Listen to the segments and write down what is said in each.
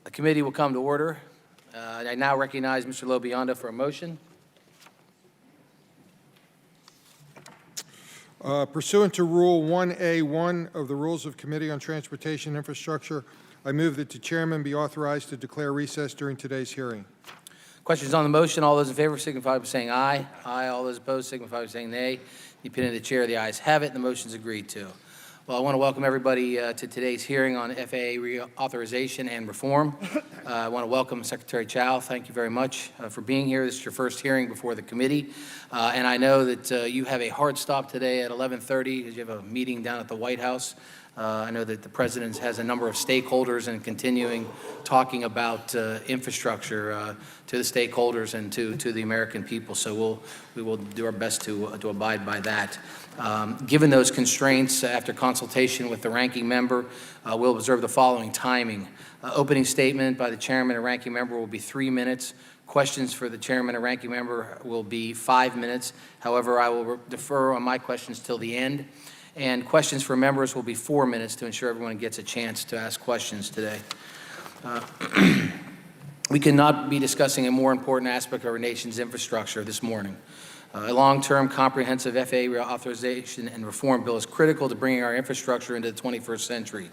The committee will come to order. I now recognize Mr. Lobiondo for a motion. Pursuant to Rule 1A1 of the Rules of Committee on Transportation Infrastructure, I move that the chairman be authorized to declare recess during today's hearing. Questions on the motion? All those in favor signify by saying aye. Aye. All those opposed signify by saying nay. The opinion of the chair, the ayes have it, and the motion is agreed to. Well, I want to welcome everybody to today's hearing on FAA reauthorization and reform. I want to welcome Secretary Chao. Thank you very much for being here. This is your first hearing before the committee. And I know that you have a hard stop today at 11:30 because you have a meeting down at the White House. I know that the President has a number of stakeholders and continuing talking about infrastructure to the stakeholders and to the American people. So we will do our best to abide by that. Given those constraints, after consultation with the ranking member, we'll observe the following timing. Opening statement by the chairman and ranking member will be 3 minutes. Questions for the chairman and ranking member will be 5 minutes. However, I will defer on my questions till the end. And questions for members will be 4 minutes to ensure everyone gets a chance to ask questions today. We cannot be discussing a more important aspect of our nation's infrastructure this morning. A long-term comprehensive FAA reauthorization and reform bill is critical to bringing our infrastructure into the 21st century.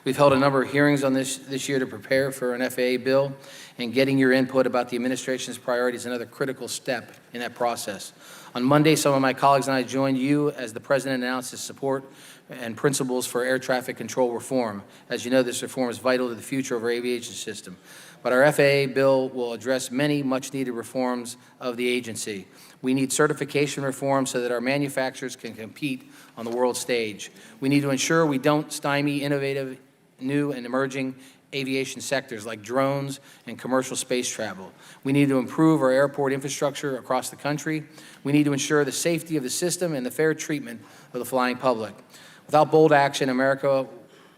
We've held a number of hearings on this year to prepare for an FAA bill, and getting your input about the administration's priorities is another critical step in that process. On Monday, some of my colleagues and I joined you as the President announced his support and principles for air traffic control reform. As you know, this reform is vital to the future of our aviation system. But our FAA bill will address many much-needed reforms of the agency. We need certification reform so that our manufacturers can compete on the world stage. We need to ensure we don't stymie innovative, new and emerging aviation sectors like drones and commercial space travel. We need to improve our airport infrastructure across the country. We need to ensure the safety of the system and the fair treatment of the flying public. Without bold action, America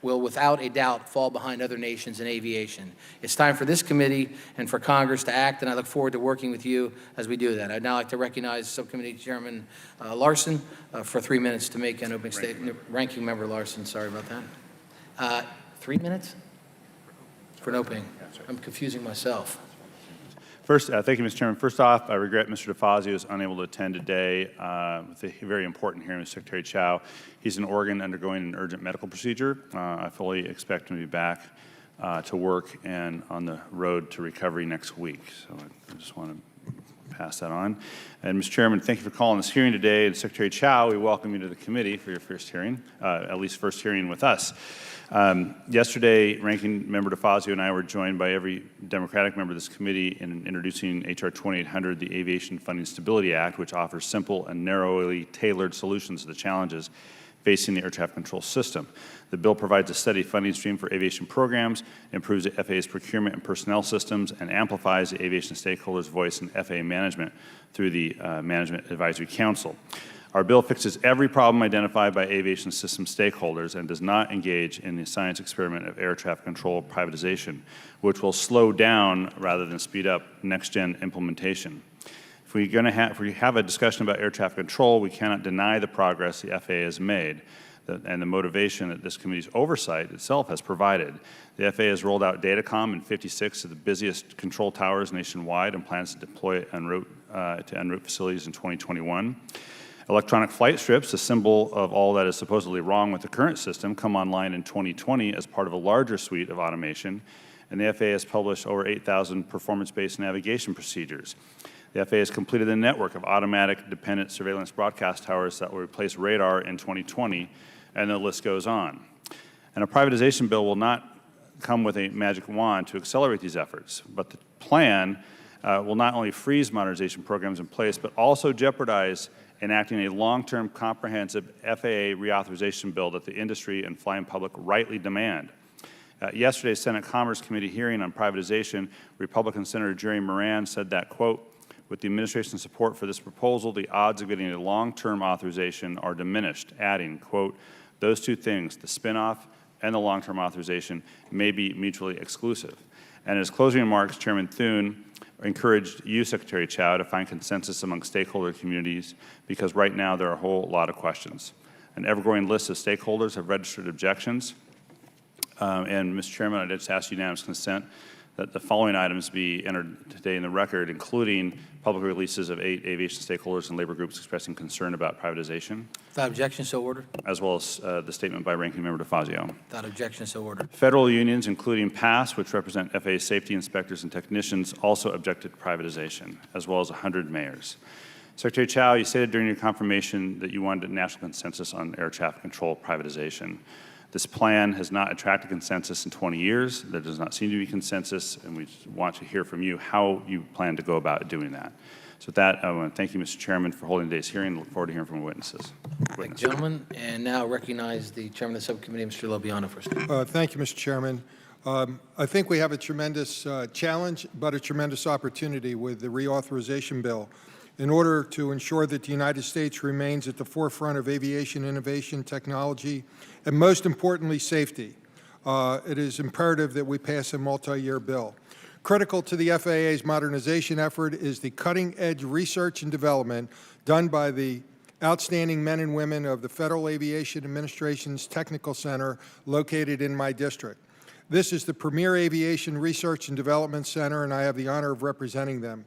will without a doubt fall behind other nations in aviation. It's time for this committee and for Congress to act, and I look forward to working with you as we do that. I'd now like to recognize Subcommittee Chairman Larson for 3 minutes to make an opening statement. Ranking Member Larson, sorry about that. 3 minutes? For an opening. I'm confusing myself. First, thank you, Mr. Chairman. First off, I regret Mr. DeFazio is unable to attend today with a very important hearing with Secretary Chao. He's in Oregon undergoing an urgent medical procedure. I fully expect him to be back to work and on the road to recovery next week. So I just want to pass that on. And Mr. Chairman, thank you for calling this hearing today. And Secretary Chao, we welcome you to the committee for your first hearing, at least first hearing with us. Yesterday, Ranking Member DeFazio and I were joined by every Democratic member of this committee in introducing H.R. 2800, the Aviation Funding Stability Act, which offers simple and narrowly tailored solutions to the challenges facing the air traffic control system. The bill provides a steady funding stream for aviation programs, improves the FAA's procurement and personnel systems, and amplifies the aviation stakeholders' voice in FAA management through the Management Advisory Council. Our bill fixes every problem identified by aviation system stakeholders and does not engage in the science experiment of air traffic control privatization, which will slow down rather than speed up NextGen implementation. If we have a discussion about air traffic control, we cannot deny the progress the FAA has made and the motivation that this committee's oversight itself has provided. The FAA has rolled out Datacom in 56 of the busiest control towers nationwide and plans to deploy it en route to en route facilities in 2021. Electronic flight strips, a symbol of all that is supposedly wrong with the current system, come online in 2020 as part of a larger suite of automation, and the FAA has published over 8,000 performance-based navigation procedures. The FAA has completed a network of automatic dependent surveillance broadcast towers that will replace radar in 2020, and the list goes on. And a privatization bill will not come with a magic wand to accelerate these efforts, but the plan will not only freeze modernization programs in place, but also jeopardize enacting a long-term comprehensive FAA reauthorization bill that the industry and flying public rightly demand. Yesterday's Senate Commerce Committee hearing on privatization, Republican Senator Jerry Moran said that, quote, with the administration's support for this proposal, the odds of getting a long-term authorization are diminished, adding, quote, those two things, the spinoff and the long-term authorization, may be mutually exclusive. And in his closing remarks, Chairman Thune encouraged you, Secretary Chao, to find consensus among stakeholder communities because right now there are a whole lot of questions. An ever-growing list of stakeholders have registered objections. And Mr. Chairman, I just ask unanimous consent that the following items be entered today in the record, including public releases of 8 aviation stakeholders and labor groups expressing concern about privatization, Without objection, so ordered. as well as the statement by Ranking Member DeFazio. Without objection, so ordered. Federal unions, including PASS, which represent FAA safety inspectors and technicians, also objected to privatization, as well as 100 mayors. Secretary Chao, you stated during your confirmation that you wanted a national consensus on air traffic control privatization. This plan has not attracted consensus in 20 years. There does not seem to be consensus, and we want to hear from you how you plan to go about doing that. So with that, I want to thank you, Mr. Chairman, for holding today's hearing and look forward to hearing from witnesses. Thank you, gentlemen. And now recognize the chairman of the subcommittee, Mr. Lobiano, for a statement. Thank you, Mr. Chairman. I think we have a tremendous challenge, but a tremendous opportunity with the reauthorization bill. In order to ensure that the United States remains at the forefront of aviation innovation, technology, and most importantly, safety, it is imperative that we pass a multi-year bill. Critical to the FAA's modernization effort is the cutting-edge research and development done by the outstanding men and women of the Federal Aviation Administration's Technical Center located in my district. This is the premier aviation research and development center, and I have the honor of representing them.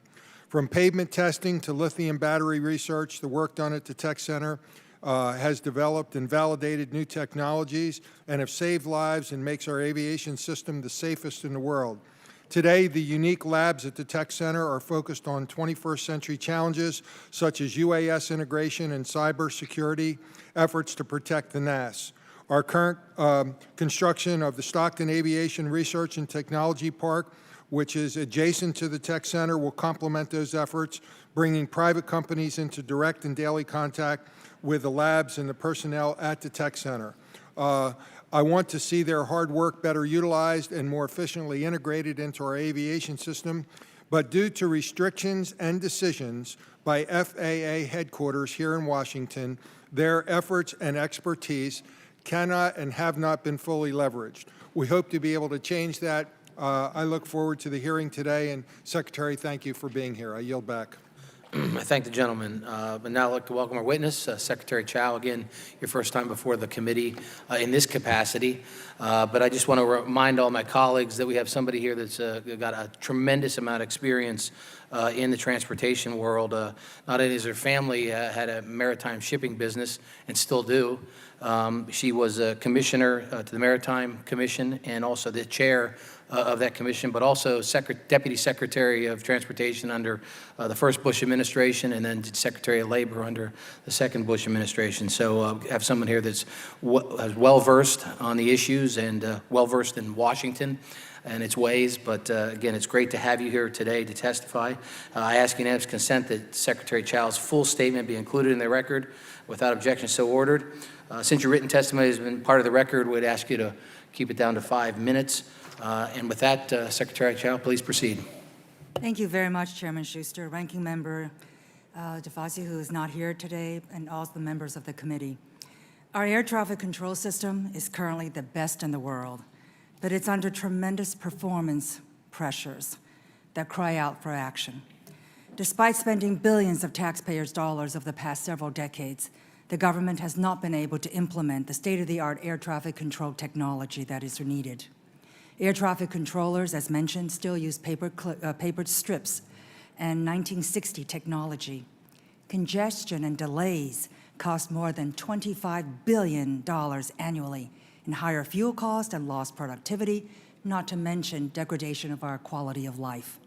From pavement testing to lithium battery research, the work done at the Tech Center has developed and validated new technologies and have saved lives and makes our aviation system the safest in the world. Today, the unique labs at the Tech Center are focused on 21st century challenges such as UAS integration and cybersecurity efforts to protect the NAS. Our current construction of the Stockton Aviation Research and Technology Park, which is adjacent to the Tech Center, will complement those efforts, bringing private companies into direct and daily contact with the labs and the personnel at the Tech Center. I want to see their hard work better utilized and more efficiently integrated into our aviation system, but due to restrictions and decisions by FAA headquarters here in Washington, their efforts and expertise cannot and have not been fully leveraged. We hope to be able to change that. I look forward to the hearing today, and Secretary, thank you for being here. I yield back. I thank the gentleman. But now I'd like to welcome our witness, Secretary Chao. Again, your first time before the committee in this capacity. But I just want to remind all my colleagues that we have somebody here that's got a tremendous amount of experience in the transportation world. Not only has her family had a maritime shipping business and still do, she was a commissioner to the Maritime Commission and also the chair of that commission, but also Deputy Secretary of Transportation under the first Bush administration, and then Secretary of Labor under the second Bush administration. So have someone here that's well-versed on the issues and well-versed in Washington and its ways. But again, it's great to have you here today to testify. I ask unanimous consent that Secretary Chao's full statement be included in the record. Without objection, so ordered. Since your written testimony has been part of the record, we'd ask you to keep it down to 5 minutes. And with that, Secretary Chao, please proceed. Thank you very much, Chairman Schuster, Ranking Member DeFazio, who is not here today, and all the members of the committee. Our air traffic control system is currently the best in the world, but it's under tremendous performance pressures that cry out for action. Despite spending billions of taxpayers' dollars over the past several decades, the government has not been able to implement the state-of-the-art air traffic control technology that is needed. Air traffic controllers, as mentioned, still use papered strips and 1960 technology. Congestion and delays cost more than $25 billion annually in higher fuel cost and lost productivity, not to mention degradation of our quality of life.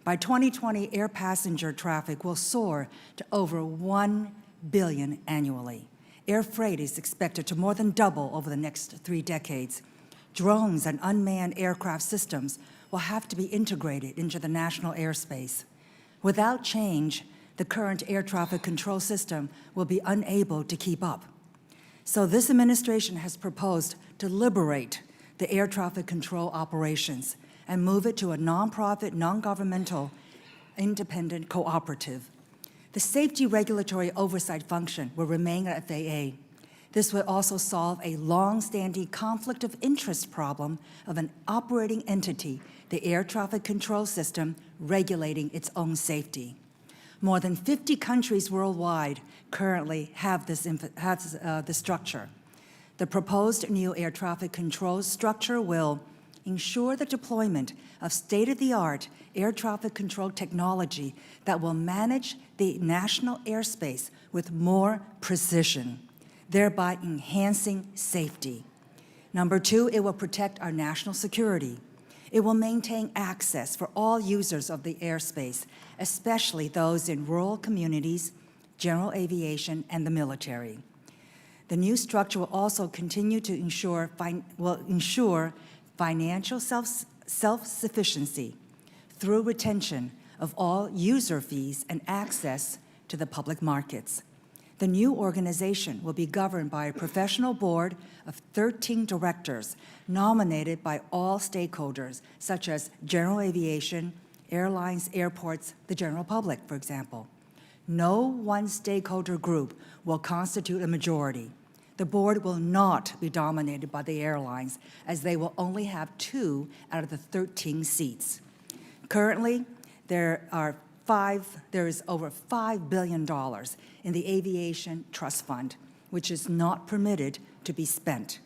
By 2020, air passenger traffic will soar to over 1 billion annually. Air freight is expected to more than double over the next 3 decades. Drones and unmanned aircraft systems will have to be integrated into the national airspace. Without change, the current air traffic control system will be unable to keep up. So this administration has proposed to liberate the air traffic control operations and move it to a nonprofit, non-governmental, independent cooperative. The safety regulatory oversight function will remain at FAA. This would also solve a long-standing conflict of interest problem of an operating entity, the air traffic control system, regulating its own safety. More than 50 countries worldwide currently have this structure. The proposed new air traffic control structure will ensure the deployment of state-of-the-art air traffic control technology that will manage the national airspace with more precision, thereby enhancing safety. Number two, it will protect our national security. It will maintain access for all users of the airspace, especially those in rural communities, general aviation, and the military. The new structure will also continue to ensure financial self-sufficiency through retention of all user fees and access to the public markets. The new organization will be governed by a professional board of 13 directors nominated by all stakeholders, such as general aviation, airlines, airports, the general public, for example. No one stakeholder group will constitute a majority. The board will not be dominated by the airlines, as they will only have 2 out of the 13 seats. Currently, there is over $5 billion in the Aviation Trust Fund, which is not permitted to be spent.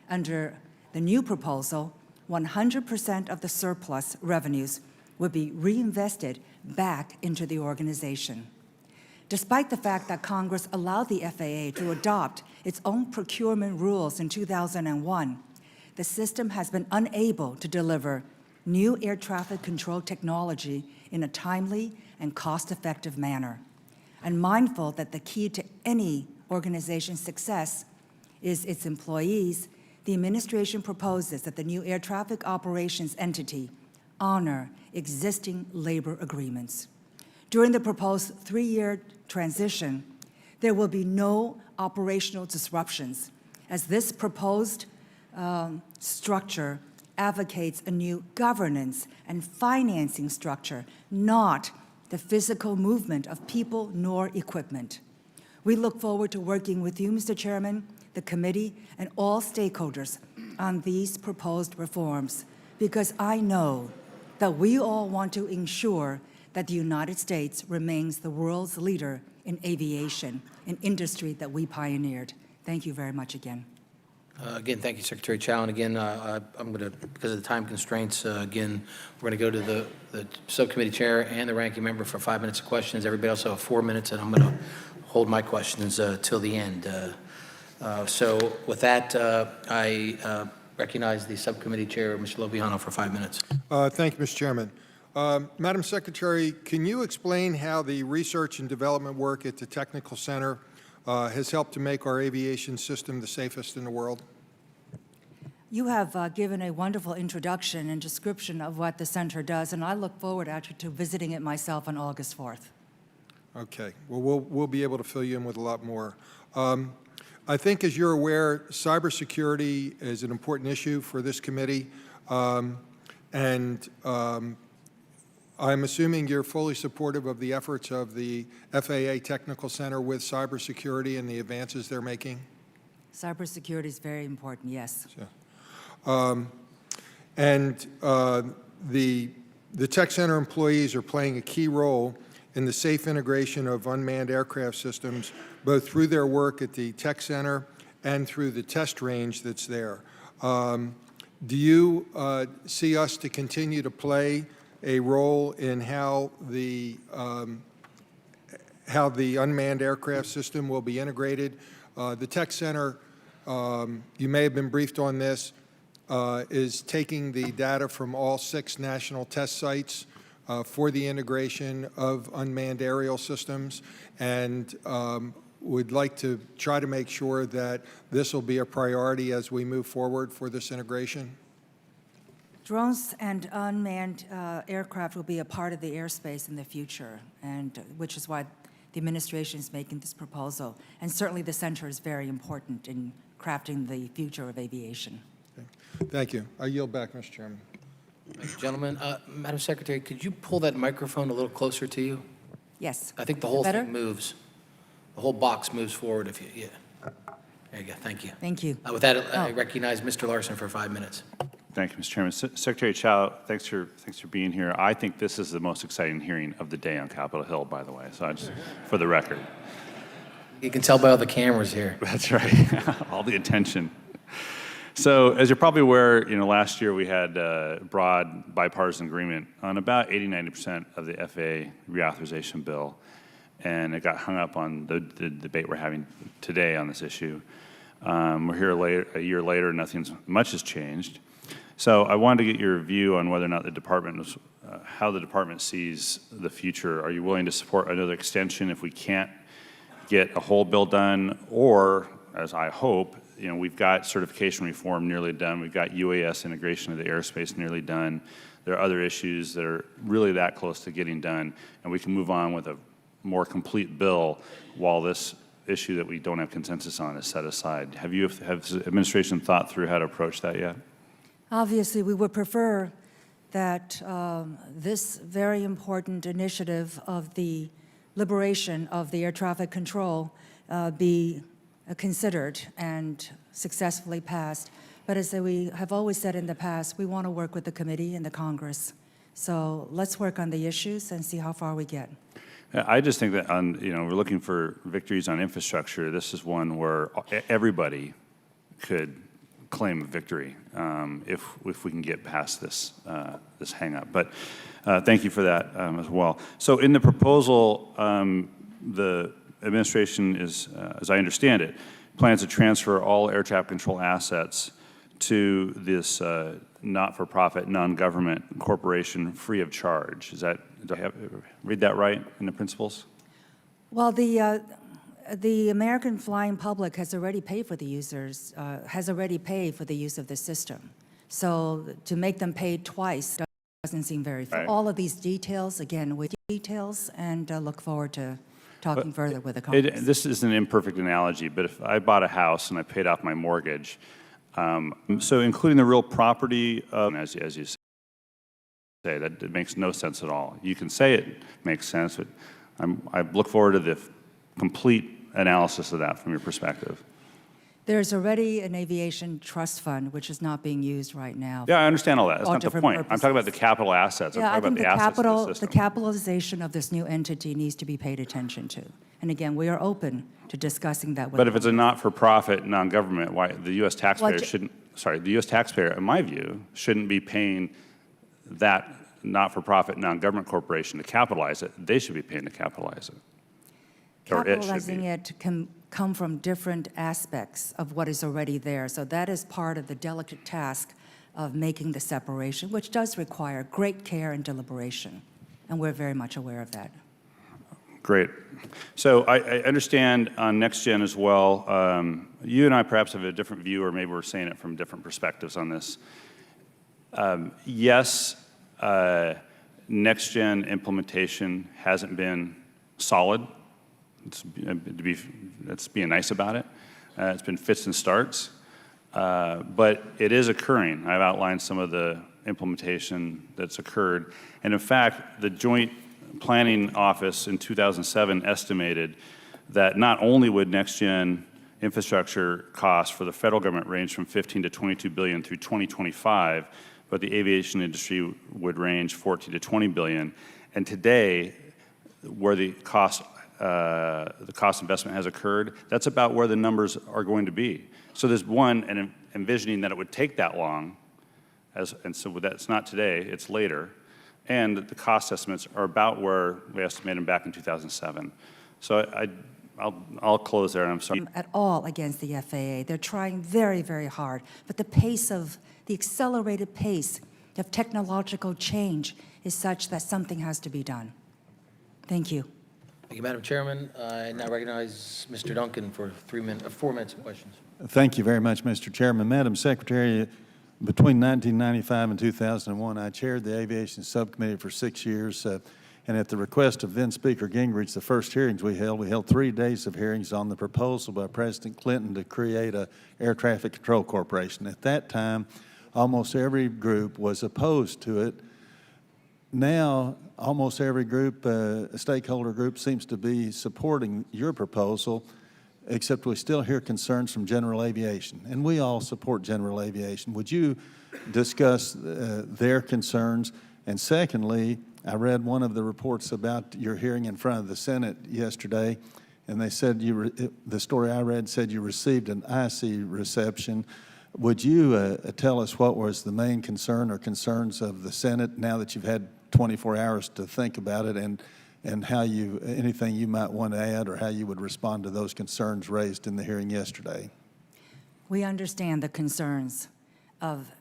Under the new proposal, 100% of the surplus revenues would be reinvested back into the organization. Despite the fact that Congress allowed the FAA to adopt its own procurement rules in 2001, the system has been unable to deliver new air traffic control technology in a timely and cost-effective manner. And mindful that the key to any organization's success is its employees, the administration proposes that the new air traffic operations entity honor existing labor agreements. During the proposed 3-year transition, there will be no operational disruptions, as this proposed structure advocates a new governance and financing structure, not the physical movement of people nor equipment. We look forward to working with you, Mr. Chairman, the committee, and all stakeholders on these proposed reforms, because I know that we all want to ensure that the United States remains the world's leader in aviation, an industry that we pioneered. Thank you very much again. Again, thank you, Secretary Chao. And again, I'm going to, because of the time constraints, again, we're going to go to the subcommittee chair and the ranking member for 5 minutes of questions. Everybody else will have 4 minutes, and I'm going to hold my questions till the end. So with that, I recognize the subcommittee chair, Mr. Lobiano, for 5 minutes. Thank you, Mr. Chairman. Madam Secretary, can you explain how the research and development work at the Technical Center has helped to make our aviation system the safest in the world? You have given a wonderful introduction and description of what the center does, and I look forward actually to visiting it myself on August 4th. Okay. Well, we'll be able to fill you in with a lot more. I think, as you're aware, cybersecurity is an important issue for this committee, and I'm assuming you're fully supportive of the efforts of the FAA Technical Center with cybersecurity and the advances they're making? Cybersecurity is very important, yes. Sure. The Tech Center employees are playing a key role in the safe integration of unmanned aircraft systems, both through their work at the Tech Center and through the test range that's there. Do you see us to continue to play a role in how the unmanned aircraft system will be integrated? The Tech Center, you may have been briefed on this, is taking the data from all 6 national test sites for the integration of unmanned aerial systems, and would like to try to make sure that this will be a priority as we move forward for this integration. Drones and unmanned aircraft will be a part of the airspace in the future, and which is why the administration is making this proposal. And certainly the center is very important in crafting the future of aviation. Okay. Thank you. I yield back, Mr. Chairman. Thank you, gentlemen. Madam Secretary, could you pull that microphone a little closer to you? Yes. I think the whole Better? thing moves. The whole box moves forward if you, yeah. There you go. Thank you. Thank you. With that, I recognize Mr. Larson for 5 minutes. Thank you, Mr. Chairman. Secretary Chao, thanks for being here. I think this is the most exciting hearing of the day on Capitol Hill, by the way, so I just, for the record. You can tell by all the cameras here. That's right, all the attention. So as you're probably aware, last year we had broad bipartisan agreement on about 80–90% of the FAA reauthorization bill, and it got hung up on the debate we're having today on this issue. We're here a year later, much has changed. So I wanted to get your view on whether or not the department was, how the department sees the future. Are you willing to support another extension if we can't get a whole bill done, or, as I hope, we've got certification reform nearly done. We've got UAS integration of the airspace nearly done. There are other issues that are really that close to getting done, and we can move on with a more complete bill while this issue that we don't have consensus on is set aside. Have the administration thought through how to approach that yet? Obviously, we would prefer that this very important initiative of the liberation of the air traffic control be considered and successfully passed. But as we have always said in the past, we want to work with the committee and the Congress. So let's work on the issues and see how far we get. I just think that we're looking for victories on infrastructure. This is one where everybody could claim a victory if we can get past this hang-up. But thank you for that as well. So in the proposal, the administration is, as I understand it, plans to transfer all air traffic control assets to this not-for-profit, non-government corporation free of charge. Do I read that right in the principles? Well, the American flying public has already paid for the users, has already paid for the use of the system. So to make them pay twice doesn't seem very fair. Right. All of these details, again, with details, and look forward to talking further with the Congress. This is an imperfect analogy, but if I bought a house and I paid off my mortgage, so including the real property, as you say, that it makes no sense at all. You can say it makes sense, but I look forward to the complete analysis of that from your perspective. There's already an aviation trust fund, which is not being used right now. Yeah, I understand all that. That's all not the different point. purposes. I'm talking about the capital assets. Yeah, I I'm talking think about the assets of the system. the capitalization of this new entity needs to be paid attention to. And again, we are open to discussing that with But if it's a not-for-profit, non-government, why the U.S. taxpayer Well, shouldn't? Sorry, the U.S. taxpayer, in my view, shouldn't be paying that not-for-profit, non-government corporation to capitalize it. They should be paying to capitalize it. Or it should capitalizing be. it can come from different aspects of what is already there. So that is part of the delicate task of making the separation, which does require great care and deliberation. And we're very much aware of that. Great. So I understand on NextGen as well, you and I perhaps have a different view, or maybe we're saying it from different perspectives on this. Yes, NextGen implementation hasn't been solid. Let's being nice about it. It's been fits and starts, but it is occurring. I've outlined some of the implementation that's occurred. And in fact, the Joint Planning Office in 2007 estimated that not only would NextGen infrastructure costs for the federal government range from 15 to 22 billion through 2025, but the aviation industry would range 14 to 20 billion. And today, where the cost investment has occurred, that's about where the numbers are going to be. So there's one, and envisioning that it would take that long, and so that's not today, it's later, and the cost estimates are about where we estimated them back in 2007. So I'll close there, and I'm sorry. At all against the FAA. They're trying very, very hard, but the accelerated pace of technological change is such that something has to be done. Thank you. Thank you, Madam Chairman. I now recognize Mr. Duncan for 4 minutes of questions. Thank you very much, Mr. Chairman. Madam Secretary, between 1995 and 2001, I chaired the Aviation Subcommittee for 6 years, and at the request of then Speaker Gingrich, the first hearings we held 3 days of hearings on the proposal by President Clinton to create an air traffic control corporation. At that time, almost every group was opposed to it. Now, almost every group, stakeholder group, seems to be supporting your proposal, except we still hear concerns from general aviation, and we all support general aviation. Would you discuss their concerns? And secondly, I read one of the reports about your hearing in front of the Senate yesterday, and they said the story I read said you received an icy reception. Would you tell us what was the main concern or concerns of the Senate now that you've had 24 hours to think about it, and how you, anything you might want to add or how you would respond to those concerns raised in the hearing yesterday? We understand the concerns of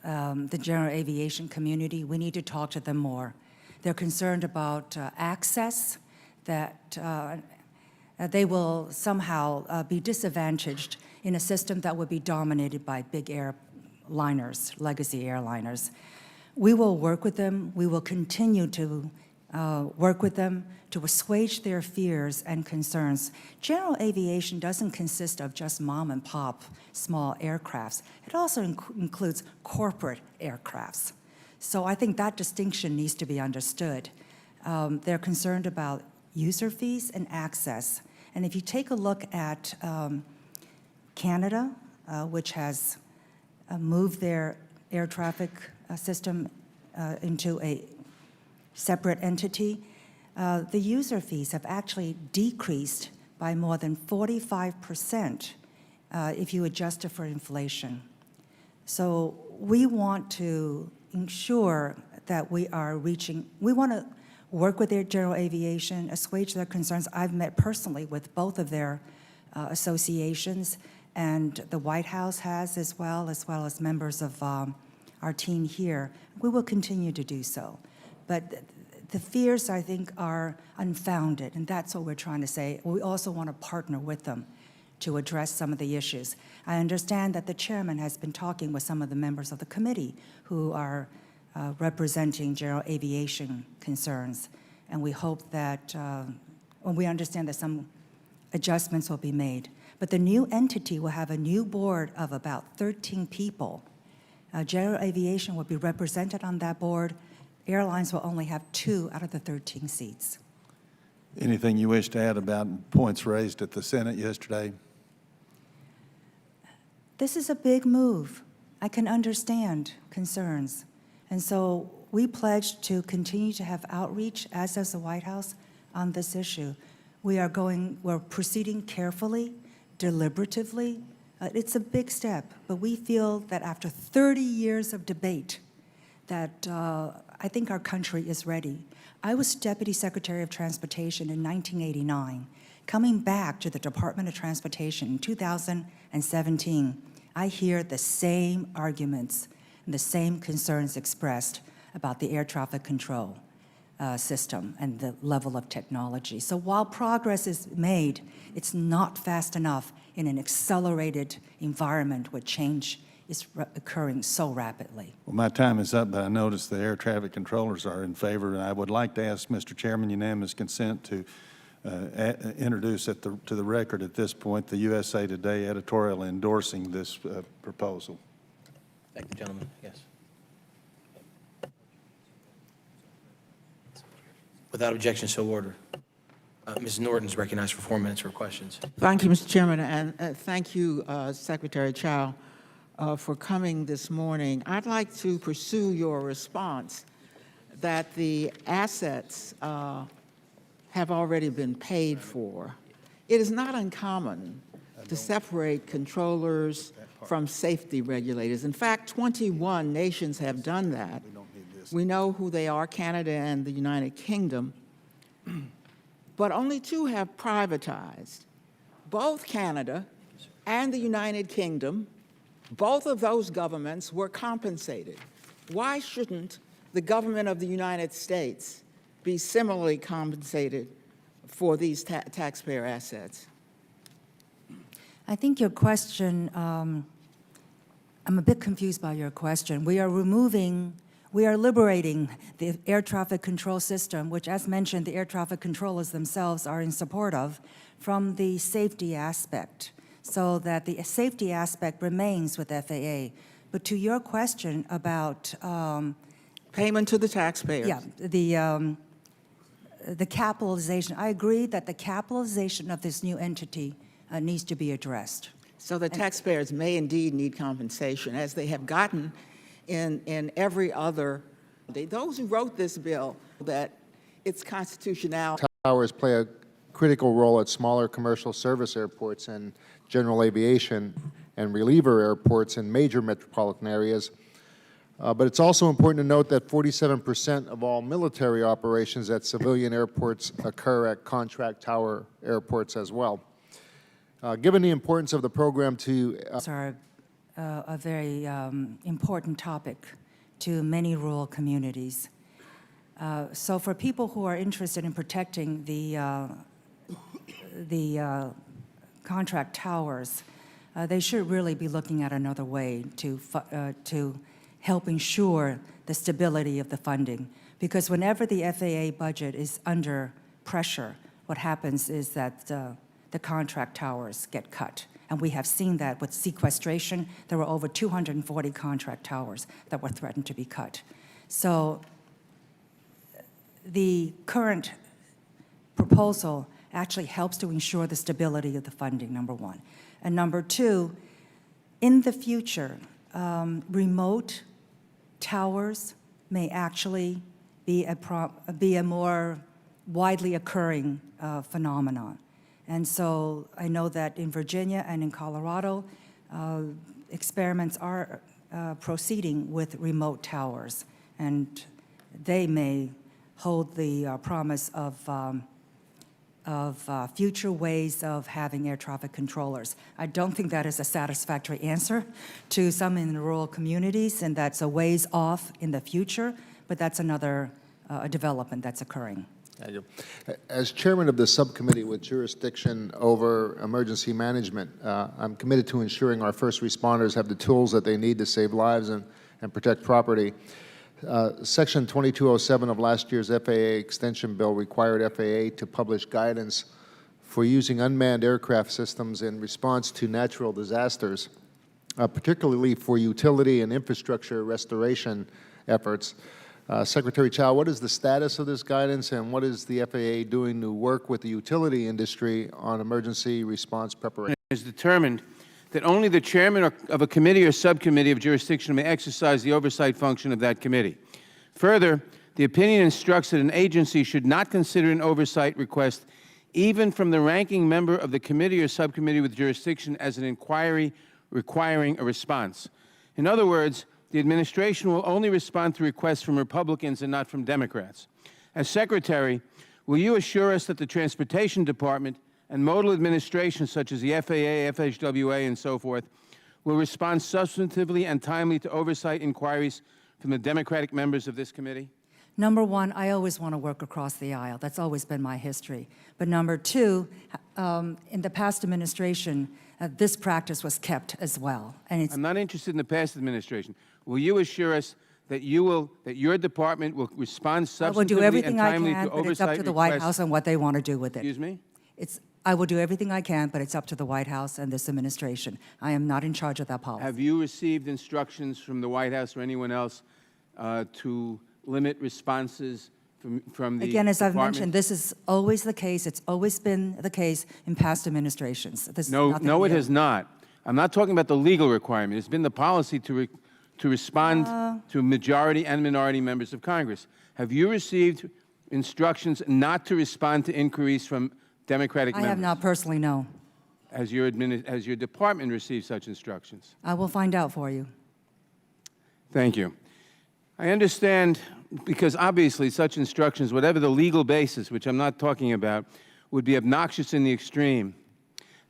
the general aviation community. We need to talk to them more. They're concerned about access, that they will somehow be disadvantaged in a system that would be dominated by big airliners, legacy airliners. We will work with them. We will continue to work with them to assuage their fears and concerns. General aviation doesn't consist of just mom and pop small aircrafts. It also includes corporate aircrafts. So I think that distinction needs to be understood. They're concerned about user fees and access. And if you take a look at Canada, which has moved their air traffic system into a separate entity, the user fees have actually decreased by more than 45% if you adjust it for inflation. So we want to ensure that we want to work with their general aviation, assuage their concerns. I've met personally with both of their associations, and the White House has as well as members of our team here. We will continue to do so. But the fears, I think, are unfounded, and that's what we're trying to say. We also want to partner with them to address some of the issues. I understand that the chairman has been talking with some of the members of the committee who are representing general aviation concerns, and we hope that, we understand that some adjustments will be made. But the new entity will have a new board of about 13 people. General aviation will be represented on that board. Airlines will only have 2 out of the 13 seats. Anything you wish to add about points raised at the Senate yesterday? This is a big move. I can understand concerns. And so we pledge to continue to have outreach, as does the White House, on this issue. We're proceeding carefully, deliberatively. It's a big step, but we feel that after 30 years of debate, that I think our country is ready. I was Deputy Secretary of Transportation in 1989. Coming back to the Department of Transportation in 2017, I hear the same arguments and the same concerns expressed about the air traffic control system and the level of technology. So while progress is made, it's not fast enough in an accelerated environment where change is occurring so rapidly. Well, my time is up, but I notice the air traffic controllers are in favor, and I would like to ask Mr. Chairman unanimous consent to introduce to the record at this point the USA Today editorial endorsing this proposal. Thank you, gentlemen. Yes. Without objection, so ordered. Ms. Norton's recognized for 4 minutes for questions. Thank you, Mr. Chairman, and thank you, Secretary Chao, for coming this morning. I'd like to pursue your response that the assets have already been paid for. It is not uncommon to separate controllers from safety regulators. In fact, 21 nations have done that. We know who they are, Canada and the United Kingdom, but only 2 have privatized. Both Canada and the United Kingdom, both of those governments were compensated. Why shouldn't the government of the United States be similarly compensated for these taxpayer assets? I think your question, I'm a bit confused by your question. We are liberating the air traffic control system, which, as mentioned, the air traffic controllers themselves are in support of, from the safety aspect, so that the safety aspect remains with FAA. But to your question about payment to the taxpayers. Yeah, the capitalization. I agree that the capitalization of this new entity needs to be addressed. So the taxpayers may indeed need compensation, as they have gotten in every other. Those who wrote this bill, that its constitutionality. Towers play a critical role at smaller commercial service airports and general aviation, and reliever airports in major metropolitan areas. But it's also important to note that 47% of all military operations at civilian airports occur at contract tower airports as well. Given the importance of the program to Are a very important topic to many rural communities. So for people who are interested in protecting the contract towers, they should really be looking at another way to help ensure the stability of the funding. Because whenever the FAA budget is under pressure, what happens is that the contract towers get cut. And we have seen that with sequestration. There were over 240 contract towers that were threatened to be cut. So the current proposal actually helps to ensure the stability of the funding, number one. And number two, in the future, remote towers may actually be a more widely occurring phenomenon. And so I know that in Virginia and in Colorado, experiments are proceeding with remote towers, and they may hold the promise of future ways of having air traffic controllers. I don't think that is a satisfactory answer to some in the rural communities, and that's a ways off in the future, but that's another development that's occurring. Thank you. As chairman of the subcommittee with jurisdiction over emergency management, I'm committed to ensuring our first responders have the tools that they need to save lives and protect property. Section 2207 of last year's FAA extension bill required FAA to publish guidance for using unmanned aircraft systems in response to natural disasters, particularly for utility and infrastructure restoration efforts. Secretary Chao, what is the status of this guidance, and what is the FAA doing to work with the utility industry on emergency response preparation? It is determined that only the chairman of a committee or subcommittee of jurisdiction may exercise the oversight function of that committee. Further, the opinion instructs that an agency should not consider an oversight request even from the ranking member of the committee or subcommittee with jurisdiction as an inquiry requiring a response. In other words, the administration will only respond to requests from Republicans and not from Democrats. As Secretary, will you assure us that the Transportation Department and modal administrations such as the FAA, FHWA, and so forth will respond substantively and timely to oversight inquiries from the Democratic members of this committee? Number one, I always want to work across the aisle. That's always been my history. But number two, in the past administration, this practice was kept as well. And it's I'm not interested in the past administration. Will you assure us that your department will respond I will do substantively everything and I timely can, to but it's oversight up to the White requests? House on what they want to do with it. Excuse me? I will do everything I can, but it's up to the White House and this administration. I am not in charge of that policy. Have you received instructions from the White House or anyone else to limit responses from the Again, as I've department? mentioned, this is always the case. It's always been the case in past administrations. This is nothing No, it new. has not. I'm not talking about the legal requirement. It's been the policy to respond to majority and minority members of Congress. Have you received instructions not to respond to inquiries from Democratic I members? have not personally, no. Has your department received such instructions? I will find out for you. Thank you. I understand, because obviously such instructions, whatever the legal basis, which I'm not talking about, would be obnoxious in the extreme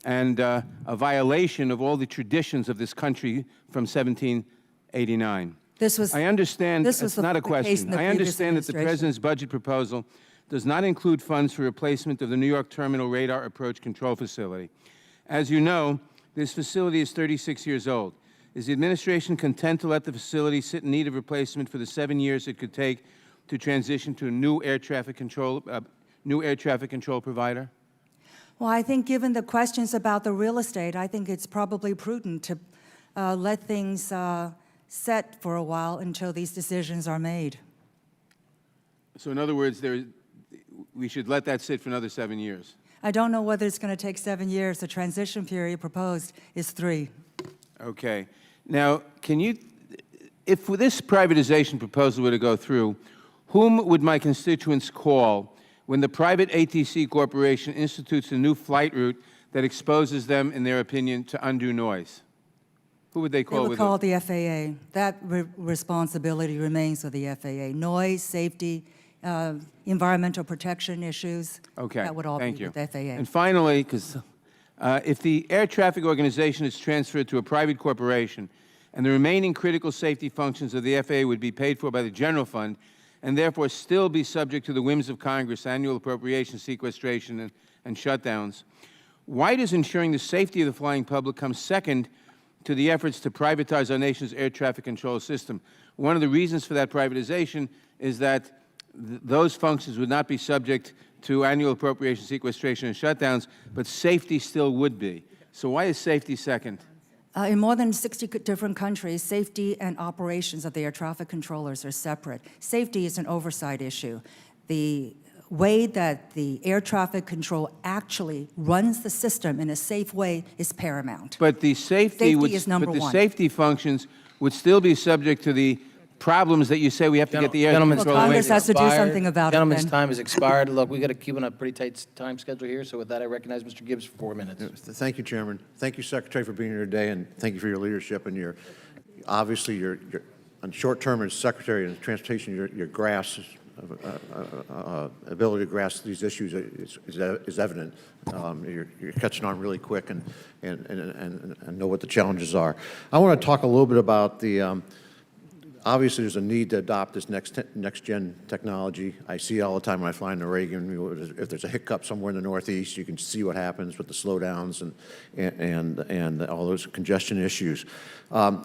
and a violation of all the traditions of this country from 1789. I understand, it's not a question. I understand that the President's budget proposal does not include funds for replacement of the New York Terminal Radar Approach Control Facility. As you know, this facility is 36 years old. Is the administration content to let the facility sit in need of replacement for the 7 years it could take to transition to a new air traffic control provider? Well, I think given the questions about the real estate, I think it's probably prudent to let things set for a while until these decisions are made. So in other words, we should let that sit for another 7 years. I don't know whether it's going to take 7 years. The transition period proposed is 3. Okay. Now, if this privatization proposal were to go through, whom would my constituents call when the private ATC corporation institutes a new flight route that exposes them, in their opinion, to undue noise? Who would they They call would with call it? the FAA. That responsibility remains with the FAA. Noise, safety, environmental protection issues. Okay, That would all be thank you. with the FAA. And finally, because if the air traffic organization is transferred to a private corporation and the remaining critical safety functions of the FAA would be paid for by the general fund and therefore still be subject to the whims of Congress, annual appropriation, sequestration, and shutdowns, why does ensuring the safety of the flying public come second to the efforts to privatize our nation's air traffic control system? One of the reasons for that privatization is that those functions would not be subject to annual appropriation, sequestration, and shutdowns, but safety still would be. So why is safety second? In more than 60 different countries, safety and operations of the air traffic controllers are separate. Safety is an oversight issue. The way that the air traffic control actually runs the system in a safe way is paramount. But the safety is number but the one. safety functions would still be subject to the problems that you say we have to get the air Gentlemen's control Well, time away Congress from. has to do expired. something about it Gentlemen's then. time has expired. Look, we got to keep on a pretty tight time schedule here, so with that, I recognize Mr. Gibbs for 4 minutes. Thank you, Chairman. Thank you, Secretary, for being here today, and thank you for your leadership and obviously your on short term as Secretary of Transportation, your grasp ability to grasp these issues is evident. You're catching on really quick and know what the challenges are. I want to talk a little bit about the. Obviously, there's a need to adopt this next-gen technology. I see it all the time when I fly into Reagan. If there's a hiccup somewhere in the Northeast, you can see what happens with the slowdowns and all those congestion issues.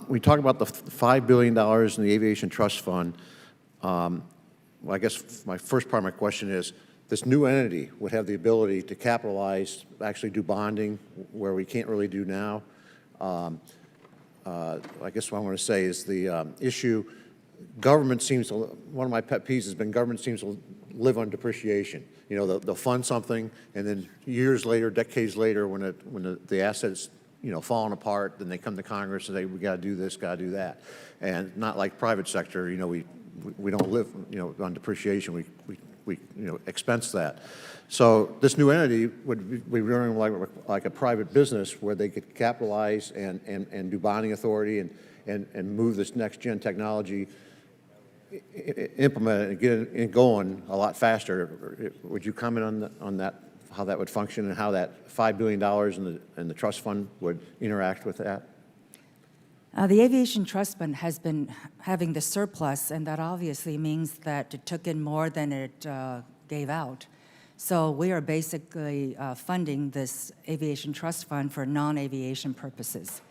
We talk about the $5 billion in the Aviation Trust Fund. Well, I guess my first part of my question is, this new entity would have the ability to capitalize, actually do bonding, where we can't really do now. I guess what I want to say is the issue, government seems to, one of my pet peeves has been government seems to live on depreciation. You know, they'll fund something, and then years later, decades later, when the assets, falling apart, then they come to Congress and say, we got to do this, got to do that. And not like private sector, we don't live, on depreciation. We expense that. So this new entity would be running like a private business where they could capitalize and do bonding authority and move this next-gen technology, implement it and get it going a lot faster. Would you comment on that, how that would function and how that $5 billion in the trust fund would interact with that? The Aviation Trust Fund has been having the surplus, and that obviously means that it took in more than it gave out. So we are basically funding this Aviation Trust Fund for non-aviation purposes.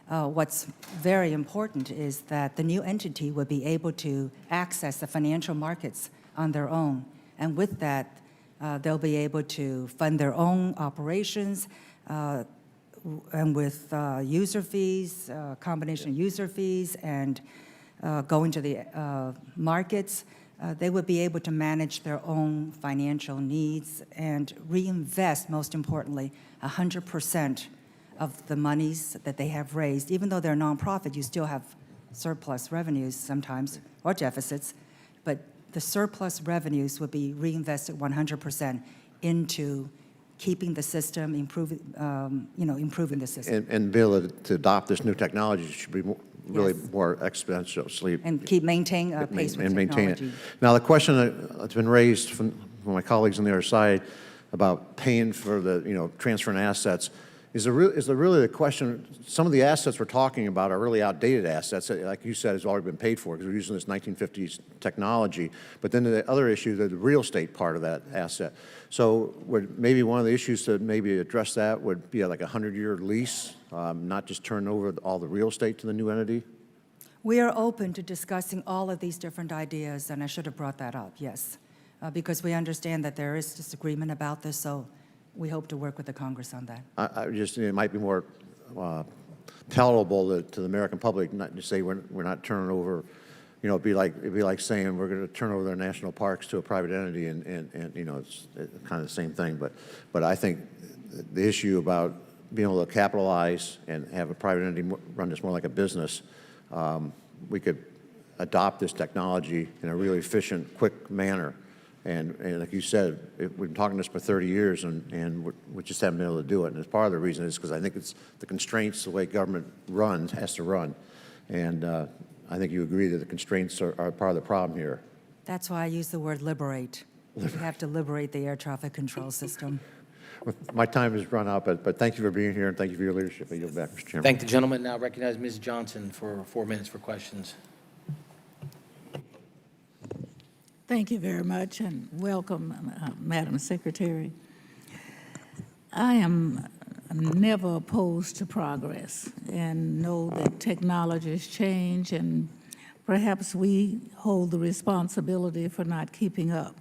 What's very important is that the new entity would be able to access the financial markets on their own. And with that, they'll be able to fund their own operations, and with user fees, combination of user fees and going to the markets, they would be able to manage their own financial needs and reinvest, most importantly, 100% of the monies that they have raised. Even though they're a nonprofit, you still have surplus revenues sometimes, or deficits, but the surplus revenues would be reinvested 100% into keeping the system, improving the system. And be able to adopt this new technology should be really Yes. more exponentially. And keep maintaining pace with and maintain it. technology. Now, the question that's been raised from my colleagues on the other side about paying for the, transferring assets, is really the question, some of the assets we're talking about are really outdated assets, that, like you said, has already been paid for because we're using this 1950s technology. But then the other issue, the real estate part of that asset. So maybe one of the issues to maybe address that would be like a 100-year lease, not just turn over all the real estate to the new entity? We are open to discussing all of these different ideas, and I should have brought that up, yes, because we understand that there is disagreement about this, so we hope to work with the Congress on that. It might be more palatable to the American public, not to say we're not turning over. It'd be like saying we're going to turn over their national parks to a private entity, and it's kind of the same thing. But I think the issue about being able to capitalize and have a private entity run this more like a business, we could adopt this technology in a really efficient, quick manner And like you said, we've been talking this for 30 years, and we just haven't been able to do it. And it's part of the reason is because I think it's the constraints, the way government runs, has to run. And I think you agree that the constraints are part of the problem here. That's why I use the word liberate. We have to liberate the air traffic control system. My time has run out, but thank you for being here, and thank you for your leadership. I yield back, Mr. Chairman. Thank the gentleman. Now recognize Ms. Johnson for 4 minutes for questions. Thank you very much, and welcome, Madam Secretary. I am never opposed to progress and know that technologies change, and perhaps we hold the responsibility for not keeping up.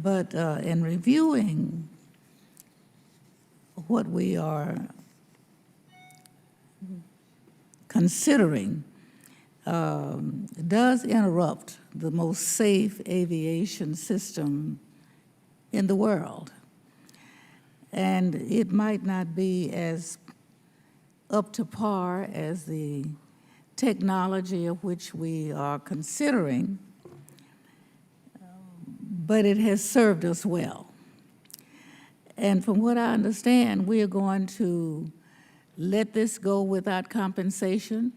But in reviewing what we are considering, does interrupt the most safe aviation system in the world. And it might not be as up to par as the technology of which we are considering, but it has served us well. And from what I understand, we are going to let this go without compensation.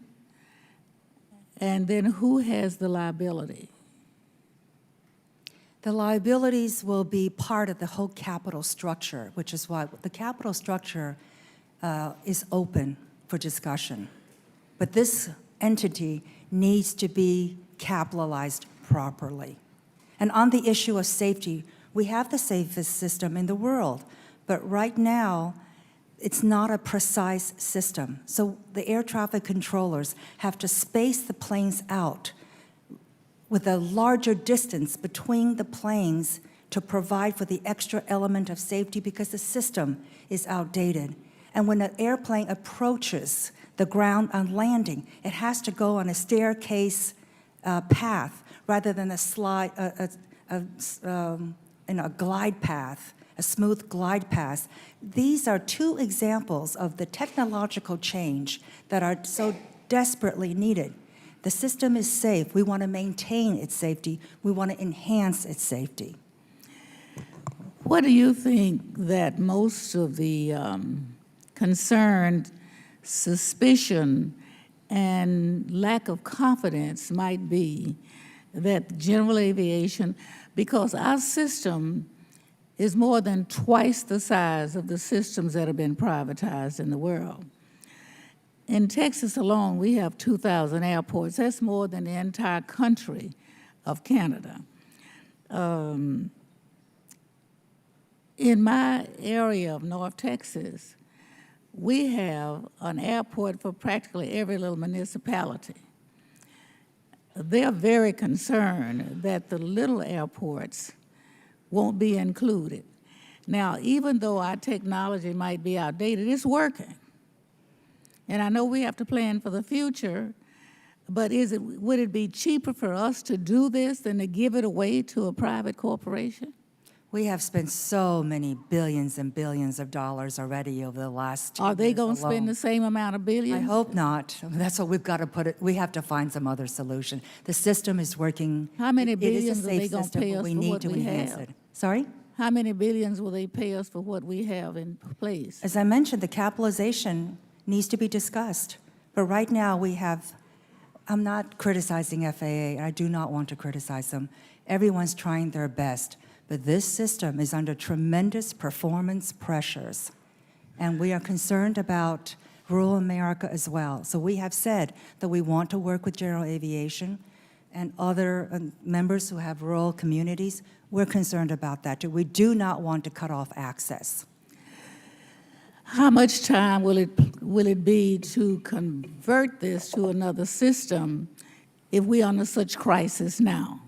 And then who has the liability? The liabilities will be part of the whole capital structure, which is why the capital structure is open for discussion. But this entity needs to be capitalized properly. And on the issue of safety, we have the safest system in the world, but right now, it's not a precise system. So the air traffic controllers have to space the planes out with a larger distance between the planes to provide for the extra element of safety because the system is outdated. And when an airplane approaches the ground on landing, it has to go on a staircase path rather than a glide path, a smooth glide path. These are two examples of the technological change that are so desperately needed. The system is safe. We want to maintain its safety. We want to enhance its safety. What do you think that most of the concern, suspicion, and lack of confidence might be that general aviation, because our system is more than twice the size of the systems that have been privatized in the world. In Texas alone, we have 2,000 airports. That's more than the entire country of Canada. In my area of North Texas, we have an airport for practically every little municipality. They're very concerned that the little airports won't be included. Now, even though our technology might be outdated, it's working. And I know we have to plan for the future, but would it be cheaper for us to do this than to give it away to a private corporation? We have spent so many billions and billions of dollars already over the last 2 years. Are they going to spend the same amount of billions? I hope not. That's what we've got to put it. We have to find some other solution. The system is working. How many It billions is a are they safe going to system, pay but us we for need what to we enhance have? it. Sorry? How many billions will they pay us for what we have in place? As I mentioned, the capitalization needs to be discussed. But right now I'm not criticizing FAA, and I do not want to criticize them. Everyone's trying their best. But this system is under tremendous performance pressures. And we are concerned about rural America as well. So we have said that we want to work with general aviation and other members who have rural communities. We're concerned about that too. We do not want to cut off access. How much time will it be to convert this to another system if we're under such crisis now?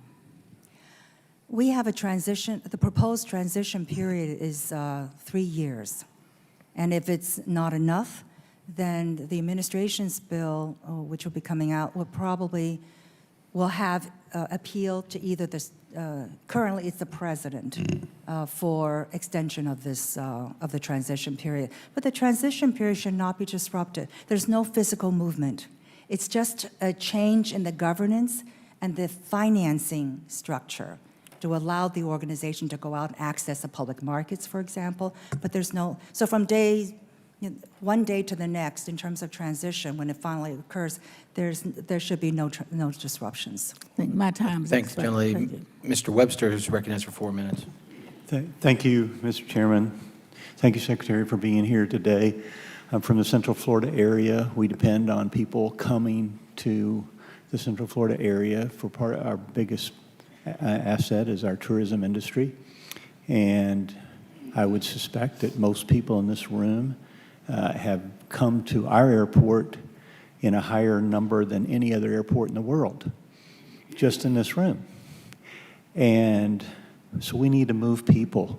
We have a transition, the proposed transition period is 3 years. And if it's not enough, then the administration's bill, which will be coming out, will have appeal to either currently it's the president for extension of the transition period. But the transition period should not be disrupted. There's no physical movement. It's just a change in the governance and the financing structure. to allow the organization to go out and access the public markets, for example. But there's no, so from one day to the next, in terms of transition, when it finally occurs, there should be no disruptions. I think my time's Thanks, expired. General. Thank you. Mr. Webster is recognized for 4 minutes. Thank you, Mr. Chairman. Thank you, Secretary, for being here today. I'm from the Central Florida area. We depend on people coming to the Central Florida area for part of our biggest asset is our tourism industry. And I would suspect that most people in this room have come to our airport in a higher number than any other airport in the world, just in this room. And so we need to move people.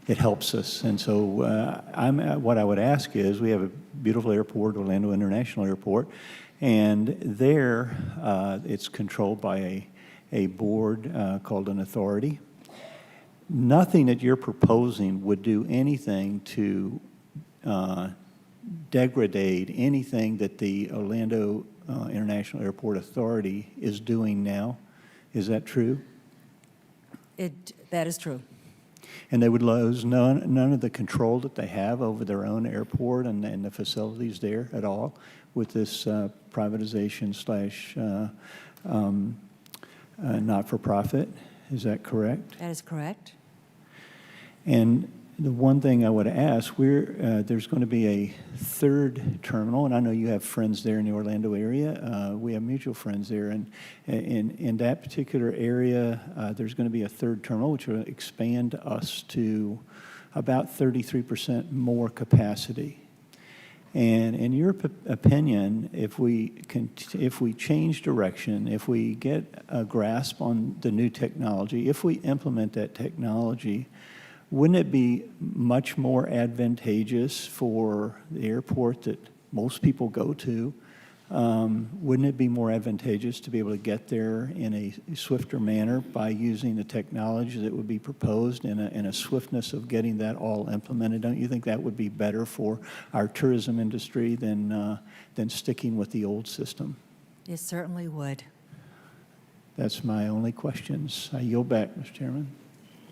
It helps us. And so what I would ask is, we have a beautiful airport, Orlando International Airport, and there it's controlled by a board called an authority. Nothing that you're proposing would do anything to degrade anything that the Orlando International Airport Authority is doing now. Is that true? That is true. And they would lose none of the control that they have over their own airport and the facilities there at all with this privatization slash not-for-profit. Is that correct? That is correct. And the one thing I would ask, there's going to be a third terminal, and I know you have friends there in the Orlando area. We have mutual friends there, and in that particular area, there's going to be a third terminal, which will expand us to about 33% more capacity. And in your opinion, if we change direction, if we get a grasp on the new technology, if we implement that technology, wouldn't it be much more advantageous for the airport that most people go to? Wouldn't it be more advantageous to be able to get there in a swifter manner by using the technology that would be proposed and a swiftness of getting that all implemented? Don't you think that would be better for our tourism industry than sticking with the old system? It certainly would. That's my only questions. I yield back, Mr. Chairman.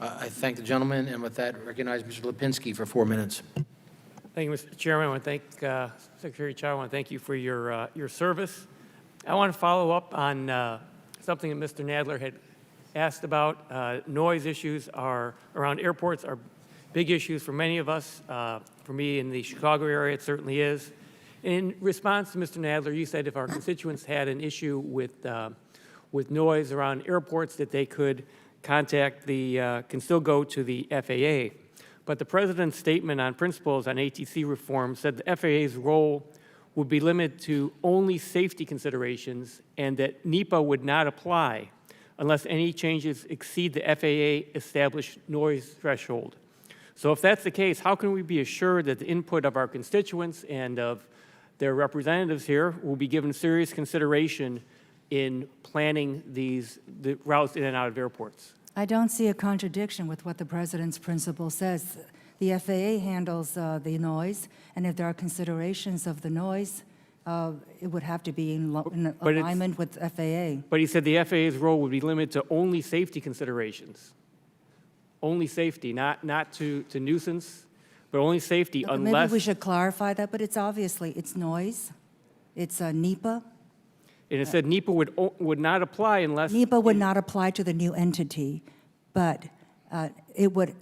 I thank the gentleman, and with that, recognize Mr. Lipinski for 4 minutes. Thank you, Mr. Chairman. I want to thank Secretary Chao. I want to thank you for your service. I want to follow up on something that Mr. Nadler had asked about. Noise issues around airports are big issues for many of us. For me in the Chicago area, it certainly is. In response to Mr. Nadler, you said if our constituents had an issue with noise around airports, that they could can still go to the FAA. But the President's statement on principles on ATC reform said the FAA's role would be limited to only safety considerations and that NEPA would not apply unless any changes exceed the FAA established noise threshold. So if that's the case, how can we be assured that the input of our constituents and of their representatives here will be given serious consideration in planning the routes in and out of airports? I don't see a contradiction with what the President's principle says. The FAA handles the noise, and if there are considerations of the noise, it would have to be in alignment with FAA. But he said the FAA's role would be limited to only safety considerations. Only safety, not to nuisance, but only safety unless... Maybe we should clarify that, but it's noise, it's NEPA. And it said NEPA would not apply unless... NEPA would not apply to the new entity, but it would,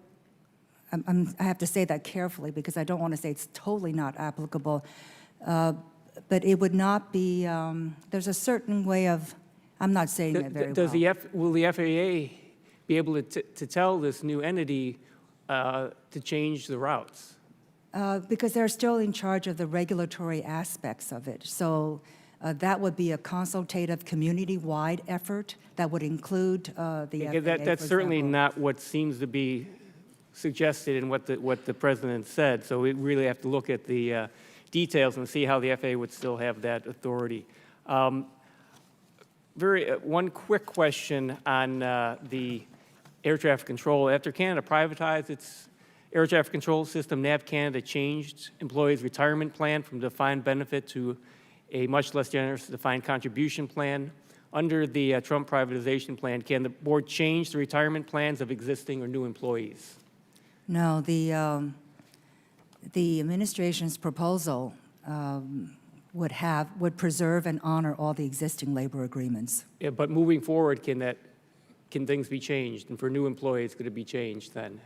I have to say that carefully because I don't want to say it's totally not applicable, but it would not be, there's a certain way of, I'm not saying that very well. Will the FAA be able to tell this new entity to change the routes? Because they're still in charge of the regulatory aspects of it. So that would be a consultative, community-wide effort that would include the FAA, That's for certainly example. not what seems to be suggested in what the President said. So we really have to look at the details and see how the FAA would still have that authority. One quick question on the air traffic control. After Canada privatized its air traffic control system, NAV Canada changed employees' retirement plan from defined benefit to a much less generous defined contribution plan. under the Trump privatization plan, can the board change the retirement plans of existing or new employees? No, the administration's proposal would preserve and honor all the existing labor agreements. Yeah, but moving forward, can things be changed? And for new employees, could it be changed then,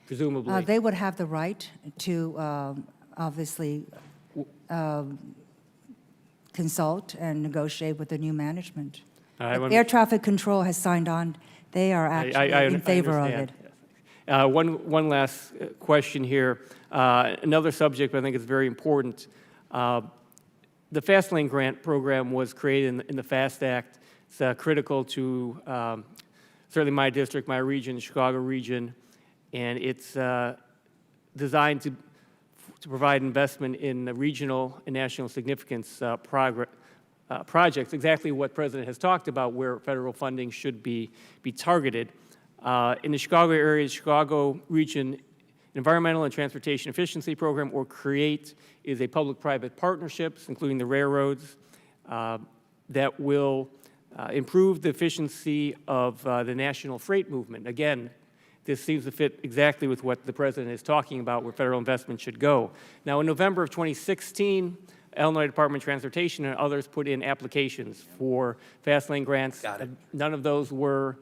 presumably? They would have the right to obviously consult and negotiate with the new management. If Air traffic control has signed on, they are actually in favor of it. One last question here. Another subject, but I think it's very important. The Fast Lane Grant Program was created in the FAST Act. It's critical to certainly my district, my region, the Chicago region, and it's designed to provide investment in the regional and national significance projects, exactly what the President has talked about, where federal funding should be targeted. In the Chicago area, the Chicago Region Environmental and Transportation Efficiency Program, or CREATE, is a public-private partnerships, including the railroads, that will improve the efficiency of the national freight movement. Again, this seems to fit exactly with what the President is talking about, where federal investment should go. Now, in November of 2016, Illinois Department of Transportation and others put in applications for fast lane grants. None of those were,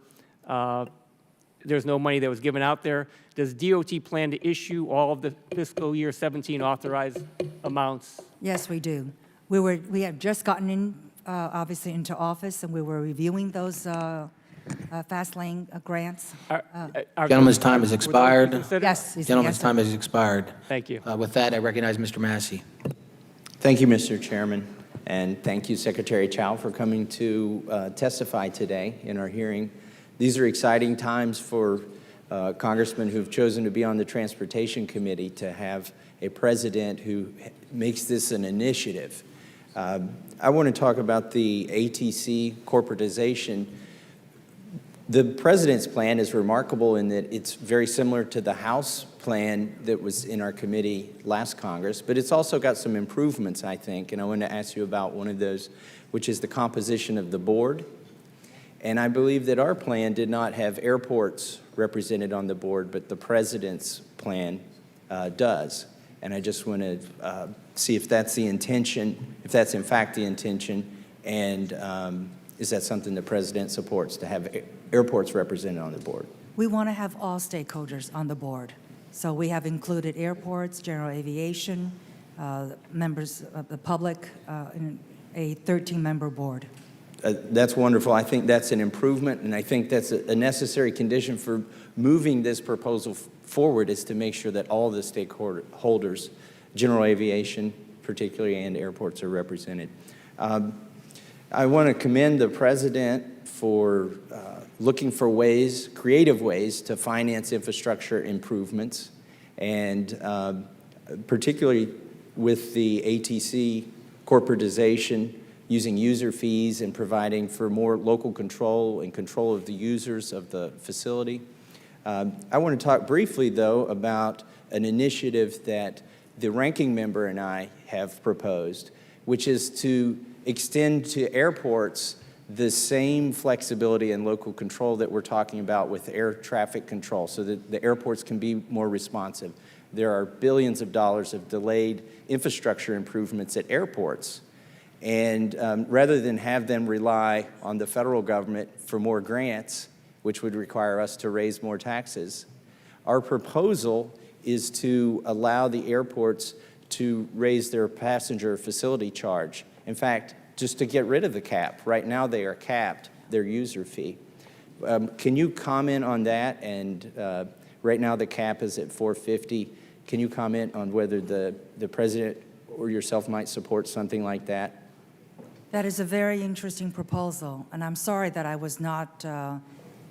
there's no money that was given out there. Does DOT plan to issue all of the fiscal year 17 authorized amounts? Yes, we do. We have just gotten in, obviously, into office, and we were reviewing those fast lane grants. Gentleman's time has expired. Yes. Gentleman's time has expired. Thank you. With that, I recognize Mr. Massey. Thank you, Mr. Chairman, and thank you, Secretary Chao, for coming to testify today in our hearing. These are exciting times for congressmen who've chosen to be on the Transportation Committee to have a president who makes this an initiative. I want to talk about the ATC corporatization. The president's plan is remarkable in that it's very similar to the House plan that was in our committee last Congress, but it's also got some improvements, I think, and I want to ask you about one of those, which is the composition of the board. And I believe that our plan did not have airports represented on the board, but the president's plan does. And I just want to see if that's the intention, if that's in fact the intention, and is that something the president supports, to have airports represented on the board? We want to have all stakeholders on the board. So we have included airports, general aviation, members of the public, in a 13-member board. That's wonderful. I think that's an improvement, and I think that's a necessary condition for moving this proposal forward, is to make sure that all the stakeholders, general aviation particularly, and airports are represented. I want to commend the president for looking for ways, creative ways, to finance infrastructure improvements, and particularly with the ATC corporatization, using user fees and providing for more local control and control of the users of the facility. I want to talk briefly, though, about an initiative that the ranking member and I have proposed, which is to extend to airports the same flexibility and local control that we're talking about with air traffic control, so that the airports can be more responsive. There are billions of dollars of delayed infrastructure improvements at airports. And rather than have them rely on the federal government for more grants, which would require us to raise more taxes, our proposal is to allow the airports to raise their passenger facility charge. In fact, just to get rid of the cap. Right now they are capped, their user fee. Can you comment on that? And right now the cap is at $450. Can you comment on whether the president or yourself might support something like that? That is a very interesting proposal, and I'm sorry that I was not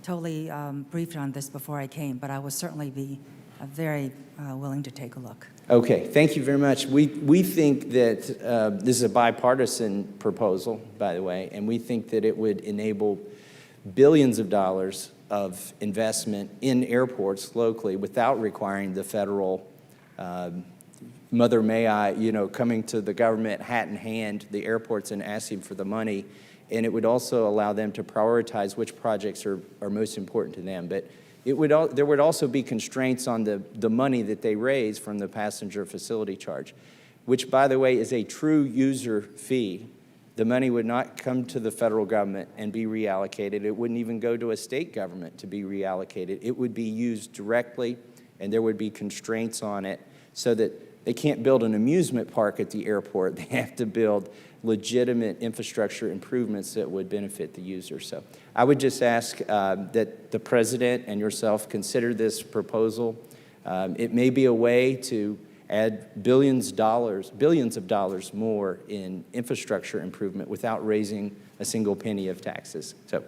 totally briefed on this before I came, but I will certainly be very willing to take a look. Okay, thank you very much. We think that this is a bipartisan proposal, by the way, and we think that it would enable billions of dollars of investment in airports locally without requiring the federal mother may I, coming to the government hat in hand, the airports, and asking for the money. and it would also allow them to prioritize which projects are most important to them. But there would also be constraints on the money that they raise from the passenger facility charge, which, by the way, is a true user fee. The money would not come to the federal government and be reallocated. It wouldn't even go to a state government to be reallocated. It would be used directly, and there would be constraints on it so that they can't build an amusement park at the airport. They have to build legitimate infrastructure improvements that would benefit the user. So I would just ask that the President and yourself consider this proposal. It may be a way to add billions of dollars more in infrastructure improvement without raising a single penny of taxes. So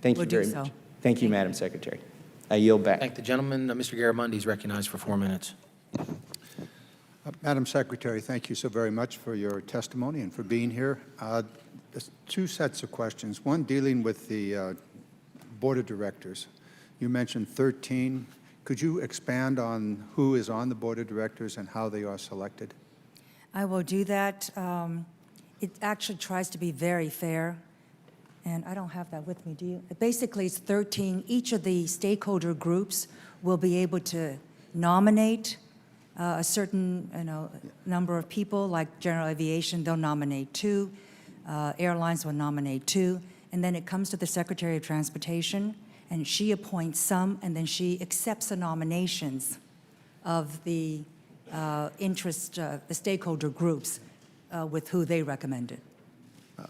thank you very much. Thank you, Madam Secretary. I yield back. Thank the gentleman. Mr. Garamundi is recognized for 4 minutes. Madam Secretary, thank you so very much for your testimony and for being here. There's 2 sets of questions. One dealing with the Board of Directors. You mentioned 13. Could you expand on who is on the Board of Directors and how they are selected? I will do that. It actually tries to be very fair, and I don't have that with me, do you? Basically, it's 13. Each of the stakeholder groups will be able to nominate a certain number of people, like General Aviation, they'll nominate 2. Airlines will nominate 2. And then it comes to the Secretary of Transportation, and she appoints some, and then she accepts the nominations of the the stakeholder groups with who they recommended.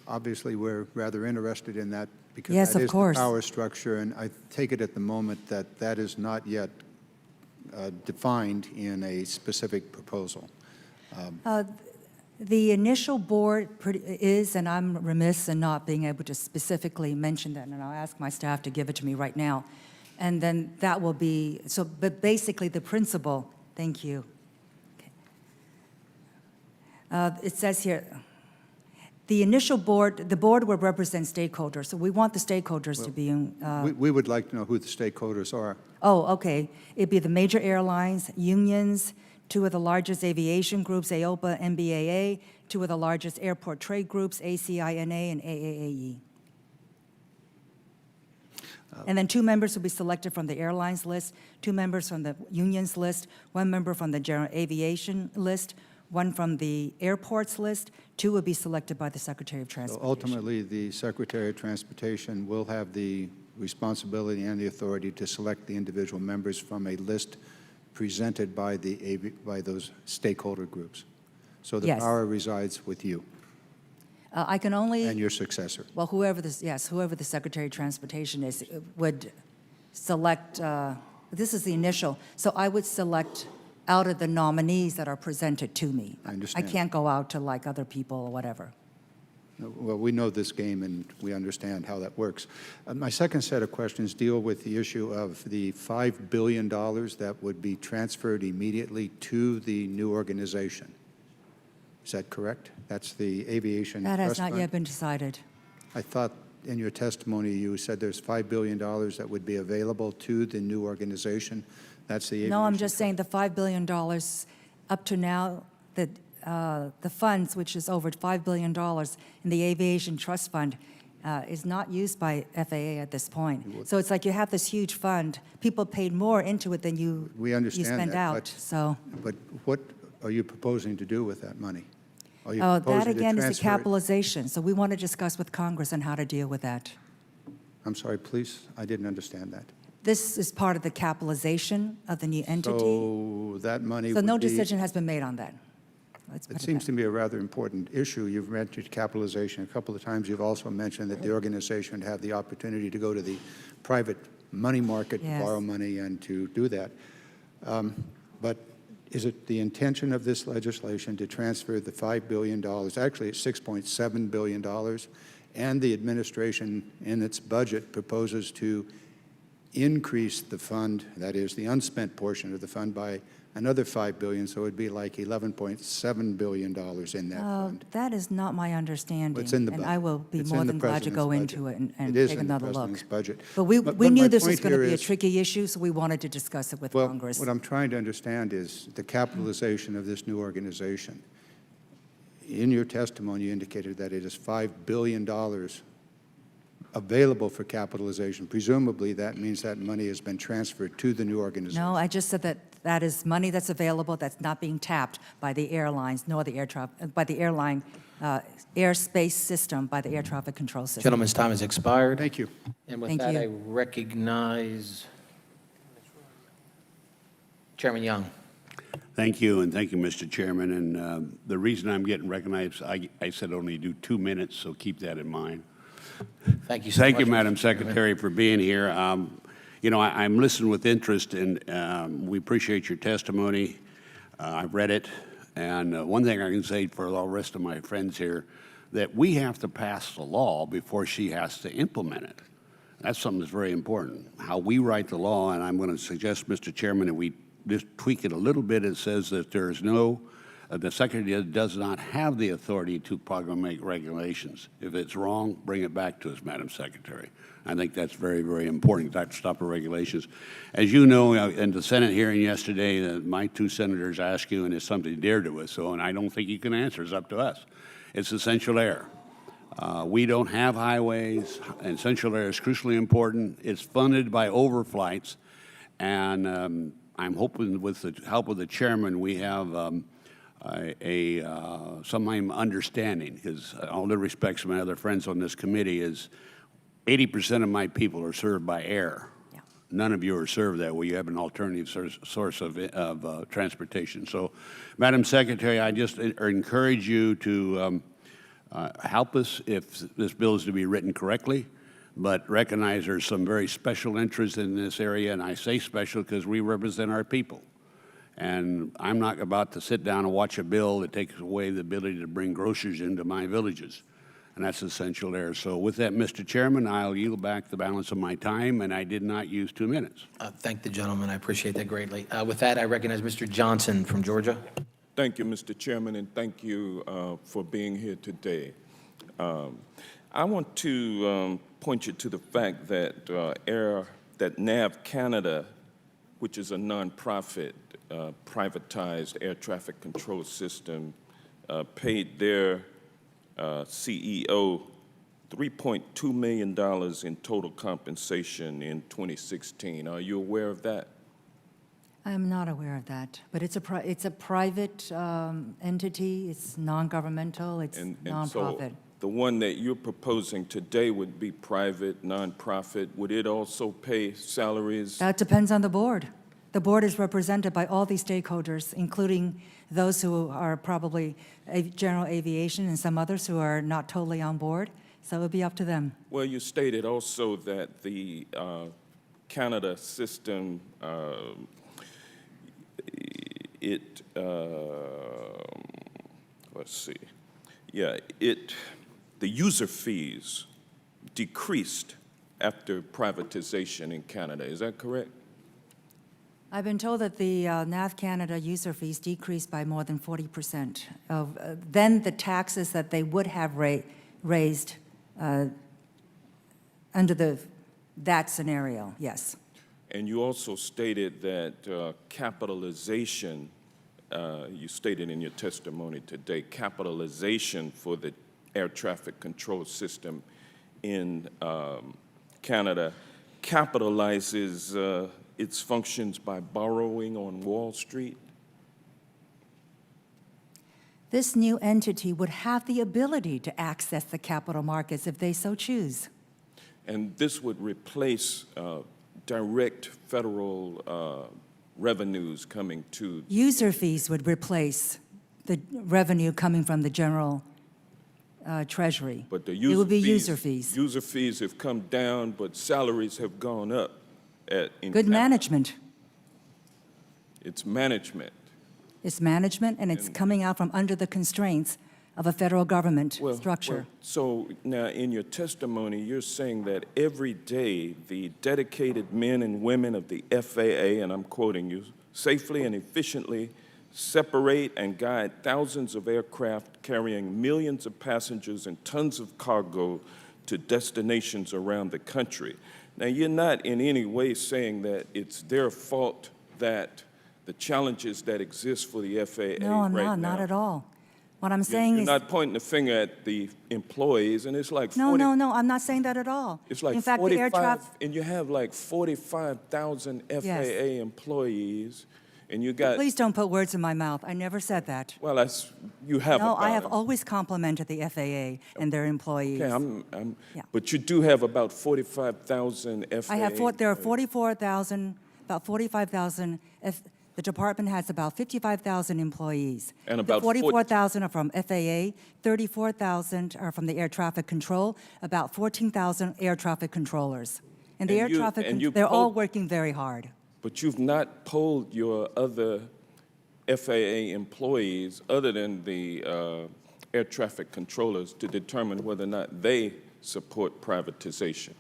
Obviously, we're rather interested in that because Yes, that of is course. the power structure, and I take it at the moment that that is not yet defined in a specific proposal. The initial board is, and I'm remiss in not being able to specifically mention that, and I'll ask my staff to give it to me right now. And then that will be, but basically the principle, thank you. Okay. It says here, the initial board, the board will represent stakeholders, so we want the stakeholders to be. We would like to know who the stakeholders are. Oh, okay. It'd be the major airlines, unions, 2 of the largest aviation groups, AOPA, NBAA, 2 of the largest airport trade groups, ACINA and AAAE. And then 2 members will be selected from the airlines list, 2 members from the unions list, 1 member from the general aviation list, 1 from the airports list, 2 will be selected by the Secretary of So Transportation. ultimately, the Secretary of Transportation will have the responsibility and the authority to select the individual members from a list presented by by those stakeholder groups. So the Yes. power resides with you I can only. and your successor. Well, whoever the Secretary of Transportation is would select, this is the initial, so I would select out of the nominees that are presented to me. I understand. I can't go out to like other people or whatever. Well, we know this game, and we understand how that works. My second set of questions deal with the issue of the $5 billion that would be transferred immediately to the new organization. Is that correct? That's the Aviation That has Trust not Fund? yet been decided. I thought in your testimony you said there's $5 billion that would be available to the new organization. That's the Aviation. No, I'm just saying the $5 billion up to now, the funds, which is over $5 billion in the Aviation Trust Fund, is not used by FAA at this point. So it's like you have this huge fund. People paid more into it than you We understand spend that, out. So But what are you proposing to do with that money? Are you that proposing to again is the transfer it- capitalization. So we want to discuss with Congress on how to deal with that. I'm sorry, please, I didn't understand that. This is part of the capitalization of the new entity. So that money So would no be- decision has been made on that. Let's put It it seems that to be a rather important issue. You've mentioned capitalization a couple of times. You've also mentioned that the organization would have the opportunity to go to the private money market, to Yes. borrow money, and to do that. But is it the intention of this legislation to transfer the $5 billion, actually it's $6.7 billion, and the administration in its budget proposes to increase the fund, that is the unspent portion of the fund, by another $5 billion, so it would be like $11.7 billion in that fund. That is not my understanding. It's in the And budget. I will be It's more in the than glad to go president's into it budget. and It is take in the another look. president's budget. But we But knew my this was point going to here be a is- tricky issue, so we wanted to discuss it with Well, Congress. what I'm trying to understand is the capitalization of this new organization. In your testimony, you indicated that it is $5 billion available for capitalization. Presumably, that means that money has been transferred to the new organization. No, I just said that that is money that's available that's not being tapped by the airlines, nor the by the airline airspace system, by the air traffic control system. Gentleman's time has expired. Thank you. And with Thank that, you. I recognize Chairman Young. Thank you, and thank you, Mr. Chairman. And the reason I'm getting recognized, I said only do 2 minutes, so keep that in mind. Thank you so much. Thank you, Mr. Madam Chairman. Secretary, for being here. You know, I'm listening with interest, and we appreciate your testimony. I've read it, and one thing I can say for all the rest of my friends here, that we have to pass the law before she has to implement it. That's something that's very important, how we write the law, and I'm going to suggest, Mr. Chairman, that we just tweak it a little bit. It says that there is no, the Secretary does not have the authority to promulgate regulations. If it's wrong, bring it back to us, Madam Secretary. I think that's very, very important, to stop the regulations. As you know, in the Senate hearing yesterday, my 2 senators asked you, and it's something dear to us, so, and I don't think you can answer. It's up to us. It's essential air. We don't have highways, and essential air is crucially important. It's funded by overflights, and I'm hoping with the help of the chairman, we have some understanding, because all due respects to my other friends on this committee, is 80% of my people are served by air. Yeah. None of you are served that way. You have an alternative source of transportation. So, Madam Secretary, I just encourage you to help us if this bill is to be written correctly, but recognize there's some very special interests in this area, and I say special because we represent our people. And I'm not about to sit down and watch a bill that takes away the ability to bring groceries into my villages, and that's essential air. So with that, Mr. Chairman, I'll yield back the balance of my time, and I did not use 2 minutes. Thank the gentleman. I appreciate that greatly. With that, I recognize Mr. Johnson from Georgia. Thank you, Mr. Chairman, and thank you for being here today. I want to point you to the fact that NAV Canada, which is a nonprofit privatized air traffic control system, paid their CEO $3.2 million in total compensation in 2016. Are you aware of that? I'm not aware of that, but it's a private entity. It's non-governmental. It's nonprofit. So the one that you're proposing today would be private, nonprofit. Would it also pay salaries? That depends on the board. The board is represented by all these stakeholders, including those who are probably general aviation and some others who are not totally on board. So it would be up to them. Well, you stated also that the Canada system, let's see, the user fees decreased after privatization in Canada. Is that correct? I've been told that the NAV Canada user fees decreased by more than 40%. Then the taxes that they would have raised under that scenario, yes. And you also stated that capitalization, you stated in your testimony today, capitalization for the air traffic control system in Canada capitalizes its functions by borrowing on Wall Street? This new entity would have the ability to access the capital markets if they so choose. And this would replace direct federal revenues coming to... User fees would replace the revenue coming from the general treasury. But the it would be user fees. User fees have come down, but salaries have gone up. Good management. It's management. It's management, and it's coming out from under the constraints of a federal government structure. So now in your testimony, you're saying that every day the dedicated men and women of the FAA, and I'm quoting you, safely and efficiently separate and guide thousands of aircraft carrying millions of passengers and tons of cargo to destinations around the country. Now, you're not in any way saying that it's their fault that the challenges that exist for the FAA No, I'm right not, now. not at all. What I'm saying You're is, not pointing the finger at the employees, and it's like no, no, no, I'm not saying that at all. It's like In fact, the air 45, traffic, and you have like 45,000 FAA employees, and you got, please don't put words in my mouth. I never said that. well, that's, you have No, about I have it. always complimented the FAA and their employees. Okay, Yeah. but you do have about 45,000 FAA. There are 44,000, about 45,000. The department has about 55,000 employees. And about 44,000 are from FAA, 34,000 are from the air traffic control, about 14,000 air traffic controllers. And the And air you- traffic, and you they're all polled- working very hard. But you've not polled your other FAA employees, other than the air traffic controllers, to determine whether or not they support privatization.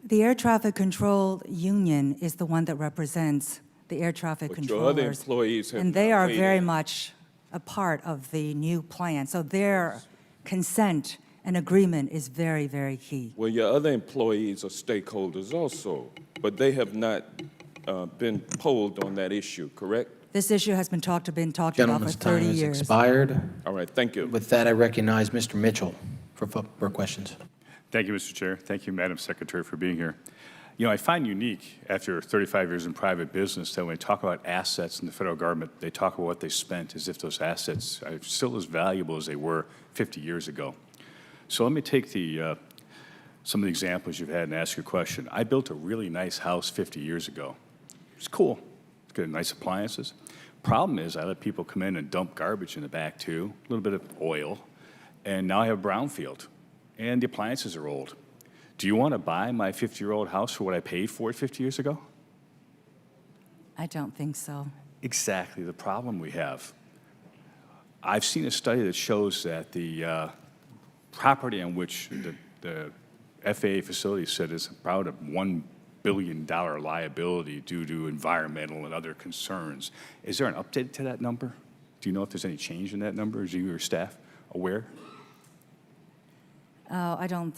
The air traffic control union is the one that represents the air traffic But your other controllers. employees have And they not are weighed very in. much a part of the new plan. So their consent and agreement is very, very key. Well, your other employees are stakeholders also, but they have not been polled on that issue, correct? This issue has been talked about for Gentleman's 30 time has years. expired. All right, thank you. With that, I recognize Mr. Mitchell for questions. Thank you, Mr. Chair. Thank you, Madam Secretary, for being here. You know, I find unique, after 35 years in private business, that when we talk about assets in the federal government, they talk about what they spent as if those assets are still as valuable as they were 50 years ago. So let me take some of the examples you've had and ask you a question. I built a really nice house 50 years ago. It's cool. It's got nice appliances. Problem is, I let people come in and dump garbage in the back too, a little bit of oil, and now I have a brownfield, and the appliances are old. Do you want to buy my 50-year-old house for what I paid for it 50 years ago? I don't think so. Exactly the problem we have. I've seen a study that shows that the property on which the FAA facility said is about a $1 billion liability due to environmental and other concerns. Is there an update to that number? Do you know if there's any change in that number? Is you or staff aware? I don't.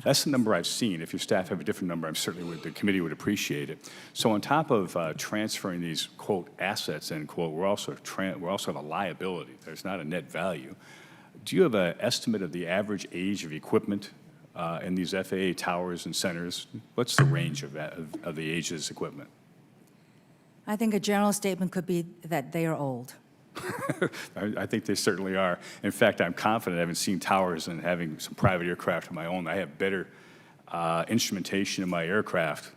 That's the number I've seen. If your staff have a different number, the committee would appreciate it. So on top of transferring these, quote, assets, end quote, we also have a liability. There's not a net value. Do you have an estimate of the average age of equipment in these FAA towers and centers? What's the range of the age of this equipment? I think a general statement could be that they are old. I think they certainly are. In fact, I'm confident, having seen towers and having some private aircraft of my own, I have better instrumentation in my aircraft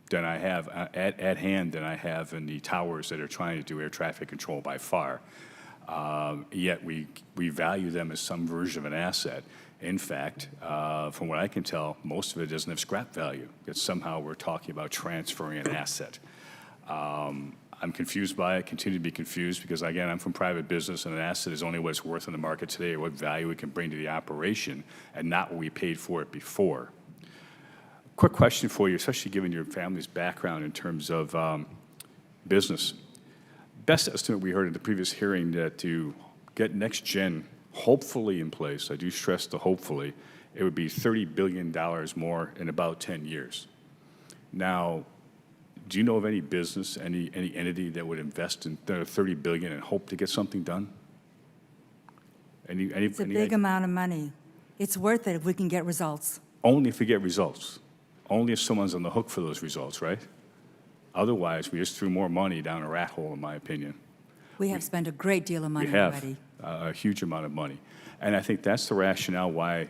than I have at hand than I have in the towers that are trying to do air traffic control by far. Yet we value them as some version of an asset. In fact, from what I can tell, most of it doesn't have scrap value. Yet somehow we're talking about transferring an asset. I'm confused by it, continue to be confused, because again, I'm from private business, and an asset is only what it's worth in the market today, or what value it can bring to the operation, and not what we paid for it before. Quick question for you, especially given your family's background in terms of business. Best estimate we heard at the previous hearing that to get NextGen hopefully in place, I do stress the hopefully, it would be $30 billion more in about 10 years. Now, do you know of any business, any entity that would invest in $30 billion and hope to get something done? It's a big amount of money. It's worth it if we can get results. Only if we get results. Only if someone's on the hook for those results, right? Otherwise, we just threw more money down a rat hole, in my opinion. We have spent a great deal of money We have already. a huge amount of money. And I think that's the rationale why,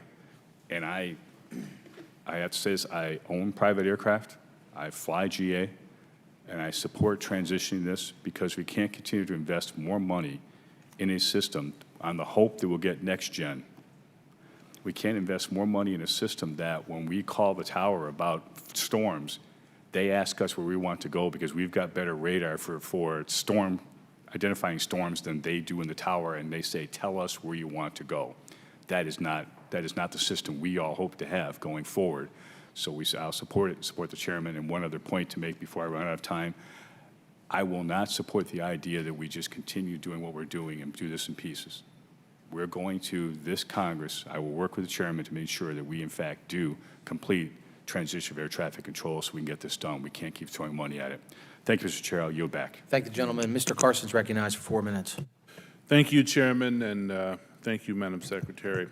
and I have to say this, I own private aircraft, I fly GA, and I support transitioning this because we can't continue to invest more money in a system on the hope that we'll get NextGen. We can't invest more money in a system that when we call the tower about storms, they ask us where we want to go because we've got better radar for identifying storms than they do in the tower, and they say, tell us where you want to go. That is not the system we all hope to have going forward. So I'll support it, support the chairman. And one other point to make before I run out of time, I will not support the idea that we just continue doing what we're doing and do this in pieces. We're going to, this Congress, I will work with the chairman to make sure that we in fact do complete transition of air traffic control so we can get this done. We can't keep throwing money at it. Thank you, Mr. Chair. I'll yield back. Thank the gentleman. Mr. Carson's recognized for 4 minutes. Thank you, Chairman, and thank you, Madam Secretary.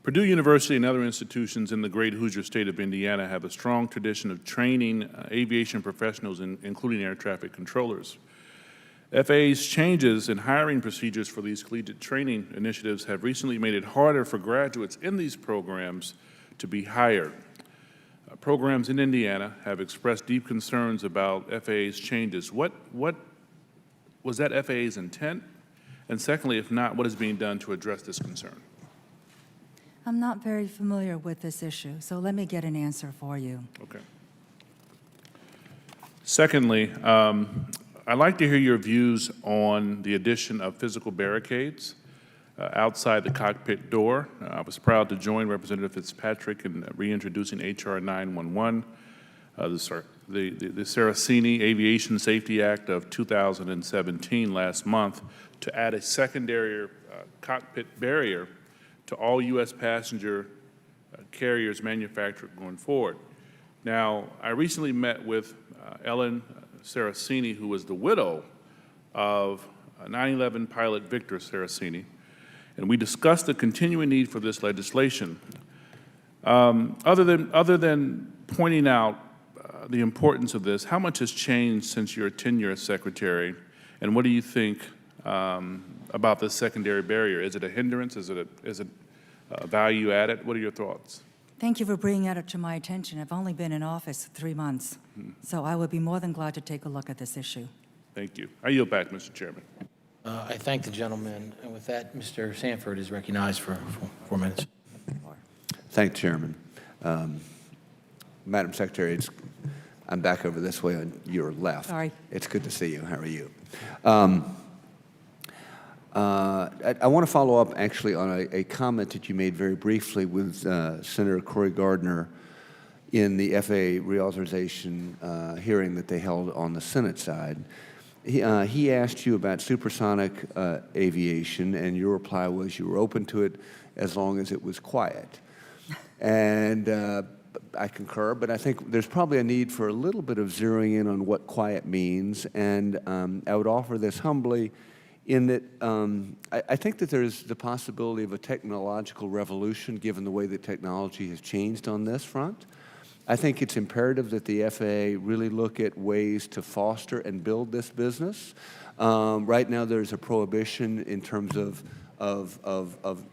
Purdue University and other institutions in the great Hoosier state of Indiana have a strong tradition of training aviation professionals, including air traffic controllers. FAA's changes in hiring procedures for these collegiate training initiatives have recently made it harder for graduates in these programs to be hired. Programs in Indiana have expressed deep concerns about FAA's changes. What was that FAA's intent? And secondly, if not, what is being done to address this concern? I'm not very familiar with this issue, so let me get an answer for you. Okay. Secondly, I'd like to hear your views on the addition of physical barricades outside the cockpit door. I was proud to join Representative Fitzpatrick in reintroducing H.R. 911, the Saraceni Aviation Safety Act of 2017 last month, to add a secondary cockpit barrier to all U.S. passenger carriers manufactured going forward. Now, I recently met with Ellen Saraceni, who was the widow of 9/11 pilot Victor Saraceni, and we discussed the continuing need for this legislation. Other than pointing out the importance of this, how much has changed since your tenure as Secretary, and what do you think about this secondary barrier? Is it a hindrance? Is it a value added? What are your thoughts? Thank you for bringing it to my attention. I've only been in office 3 months, so I would be more than glad to take a look at this issue. Thank you. I yield back, Mr. Chairman. I thank the gentleman, and with that, Mr. Sanford is recognized for 4 minutes. Thank you, Chairman. Madam Secretary, I'm back over this way on your left. Sorry. It's good to see you. How are you? I want to follow up actually on a comment that you made very briefly with Senator Cory Gardner in the FAA reauthorization hearing that they held on the Senate side. He asked you about supersonic aviation, and your reply was you were open to it as long as it was quiet. And I concur, but I think there's probably a need for a little bit of zeroing in on what quiet means, and I would offer this humbly in that I think that there's the possibility of a technological revolution given the way that technology has changed on this front. I think it's imperative that the FAA really look at ways to foster and build this business. Right now there's a prohibition in terms of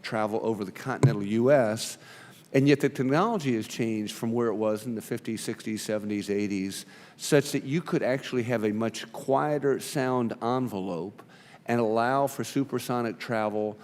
travel over the continental U.S., and yet the technology has changed from where it was in the 50s, 60s, 70s, 80s, such that you could actually have a much quieter sound envelope and allow for supersonic travel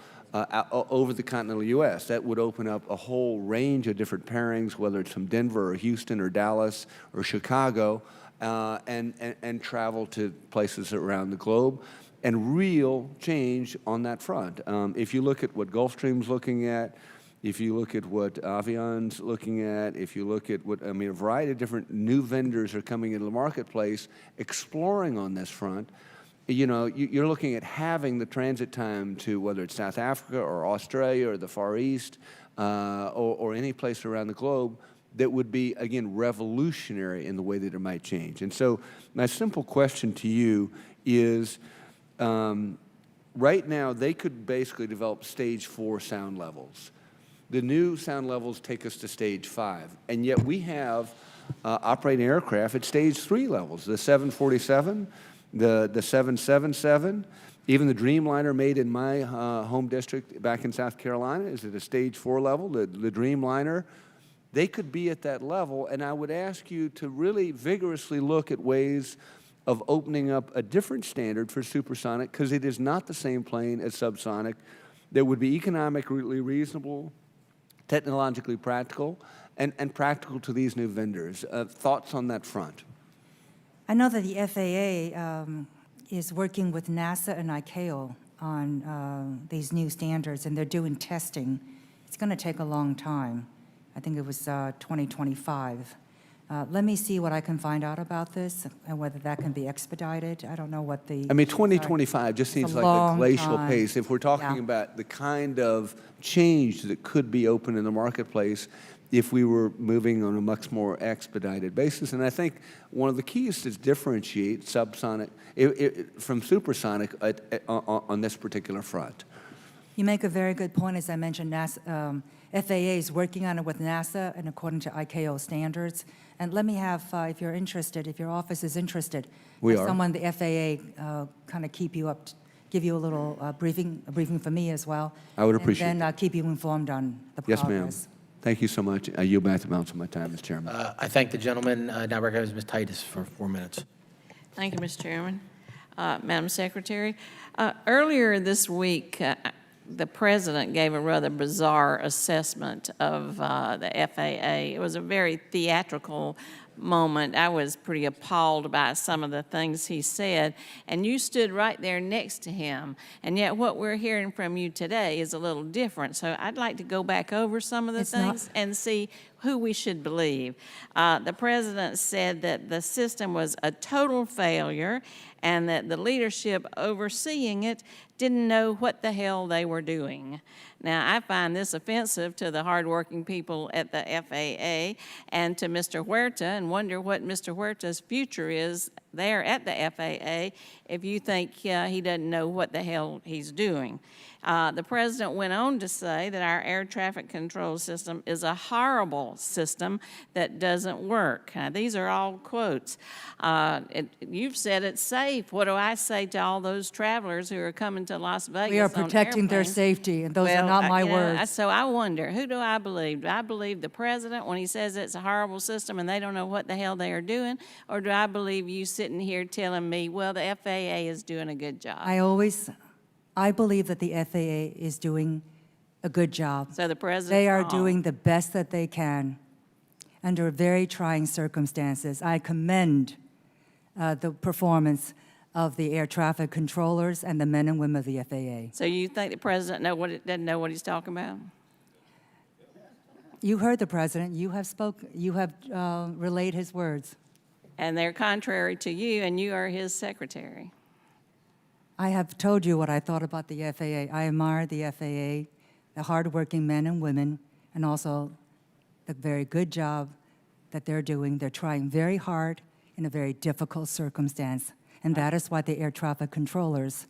over the continental U.S. That would open up a whole range of different pairings, whether it's from Denver or Houston or Dallas or Chicago, and travel to places around the globe, and real change on that front. If you look at what Gulfstream's looking at, if you look at what Aviation's looking at, if you look at what, a variety of different new vendors are coming into the marketplace exploring on this front, you know, you're looking at having the transit time to whether it's South Africa or Australia or the Far East or any place around the globe that would be, again, revolutionary in the way that it might change. And so my simple question to you is, right now they could basically develop stage 4 sound levels. The new sound levels take us to stage 5, and yet we have operating aircraft at stage 3 levels, the 747, the 777, even the Dreamliner made in my home district back in South Carolina is at a stage 4 level, the Dreamliner. They could be at that level, and I would ask you to really vigorously look at ways of opening up a different standard for supersonic, because it is not the same plane as subsonic that would be economically reasonable, technologically practical, and practical to these new vendors. Thoughts on that front? I know that the FAA is working with NASA and ICAO on these new standards, and they're doing testing. It's going to take a long time. I think it was 2025. Let me see what I can find out about this and whether that can be expedited. I don't know what the... 2025 just seems like a glacial pace. If we're talking about the kind of change that could be open in the marketplace, if we were moving on a much more expedited basis. And I think one of the keys to differentiate subsonic from supersonic on this particular front. You make a very good point. As I mentioned, NASA, FAA is working on it with NASA and according to ICAO standards. And let me have, if you're interested, if your office is interested, We have are. someone, the FAA, kind of keep you up, give you a little briefing for me as well. I would appreciate And then keep you informed on the Yes, progress. ma'am. Thank you so much. I yield back the balance of my time, Mr. Chairman. I thank the gentleman. Now recognize Ms. Titus for 4 minutes. Thank you, Mr. Chairman. Madam Secretary, earlier this week, the President gave a rather bizarre assessment of the FAA. It was a very theatrical moment. I was pretty appalled by some of the things he said, and you stood right there next to him. And yet what we're hearing from you today is a little different. So I'd like to go back over some of the things and see who we should believe. The President said that the system was a total failure and that the leadership overseeing it didn't know what the hell they were doing. Now, I find this offensive to the hardworking people at the FAA and to Mr. Huerta, and wonder what Mr. Huerta's future is there at the FAA if you think he doesn't know what the hell he's doing. The President went on to say that our air traffic control system is a horrible system that doesn't work. These are all quotes. You've said it's safe. What do I say to all those travelers who are coming to Las Vegas? We are on protecting their airplanes? safety, and those are not my words. So I wonder, who do I believe? Do I believe the President when he says it's a horrible system and they don't know what the hell they are doing? Or do I believe you sitting here telling me, well, the FAA is doing a good job? I believe that the FAA is doing a good job. So the President's They are wrong. doing the best that they can under very trying circumstances. I commend the performance of the air traffic controllers and the men and women of the FAA. So you think the President doesn't know what he's talking about? You heard the President. You have relayed his words. And they're contrary to you, and you are his secretary. I have told you what I thought about the FAA. I admire the FAA, the hardworking men and women, and also the very good job that they're doing. They're trying very hard in a very difficult circumstance, and that is why the air traffic controllers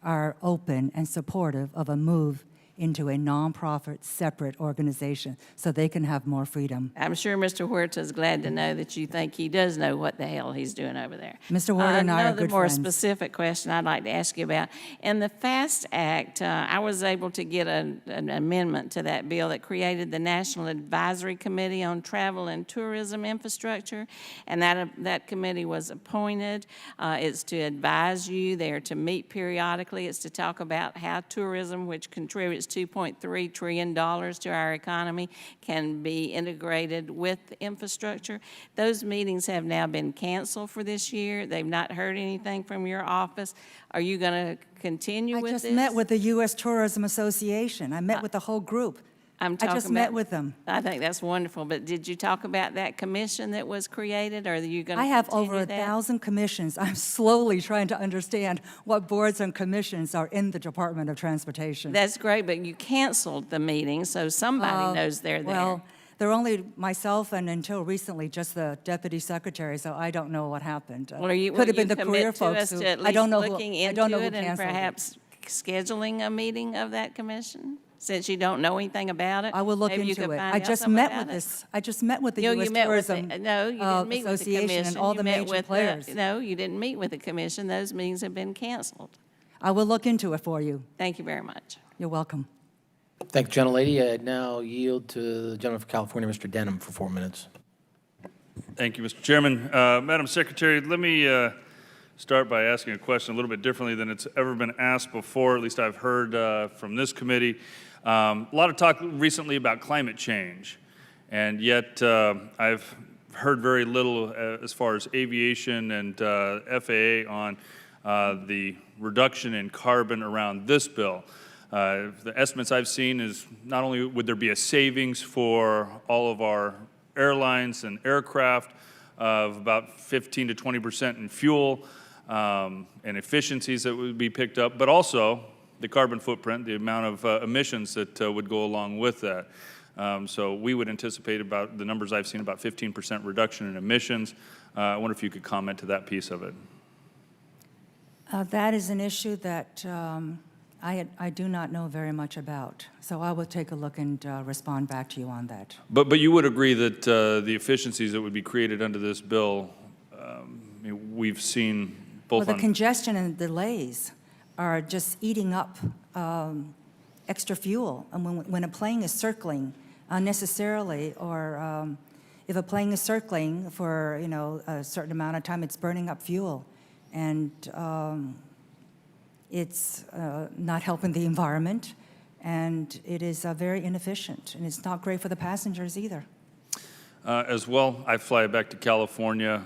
are open and supportive of a move into a nonprofit, separate organization so they can have more freedom. I'm sure Mr. Huerta is glad to know that you think he does know what the hell he's doing over there. Mr. Huerta and I are Another good more friends. specific question I'd like to ask you about. In the FAST Act, I was able to get an amendment to that bill that created the National Advisory Committee on Travel and Tourism Infrastructure, and that committee was appointed. It's to advise you. They're to meet periodically. It's to talk about how tourism, which contributes $2.3 trillion to our economy, can be integrated with infrastructure. Those meetings have now been canceled for this year. They've not heard anything from your office. Are you going to continue with this? I just met with the U.S. Tourism Association. I met with the whole group. I just met with them. I think that's wonderful, but did you talk about that commission that was created, or are you going to I have continue over 1,000 commissions. I'm slowly trying to understand what boards and commissions are in the Department of Transportation. That's great, but you canceled the meeting, so somebody knows they're there. Well, they're only myself and until recently just the deputy secretary, so I don't know what happened. Well, will Could have you been the commit career to folks us who to at I least don't know looking who I don't know into who it and canceled it. perhaps scheduling a meeting of that commission? Since you don't know anything about it, I will look maybe you into could it. find I out just something met about with it. this. I just met with the No, U.S. you met with Tourism no, you didn't meet with the Association commission. and all You the met major with players. no, you didn't meet with the commission. Those meetings have been canceled. I will look into it for you. Thank you very much. You're welcome. Thank you, gentlelady. I now yield to the gentleman from California, Mr. Denham, for 4 minutes. Thank you, Mr. Chairman. Madam Secretary, let me start by asking a question a little bit differently than it's ever been asked before, at least I've heard from this committee. A lot of talk recently about climate change, and yet I've heard very little as far as aviation and FAA on the reduction in carbon around this bill. The estimates I've seen is not only would there be a savings for all of our airlines and aircraft of about 15 to 20% in fuel and efficiencies that would be picked up, but also the carbon footprint, the amount of emissions that would go along with that. So we would anticipate about, the numbers I've seen, about 15% reduction in emissions. I wonder if you could comment to that piece of it. That is an issue that I do not know very much about. So I will take a look and respond back to you on that. But you would agree that the efficiencies that would be created under this bill, we've seen both Well, on... the congestion and delays are just eating up extra fuel. And when a plane is circling unnecessarily, or if a plane is circling for a certain amount of time, it's burning up fuel, and it's not helping the environment, and it is very inefficient, and it's not great for the passengers either. As well, I fly back to California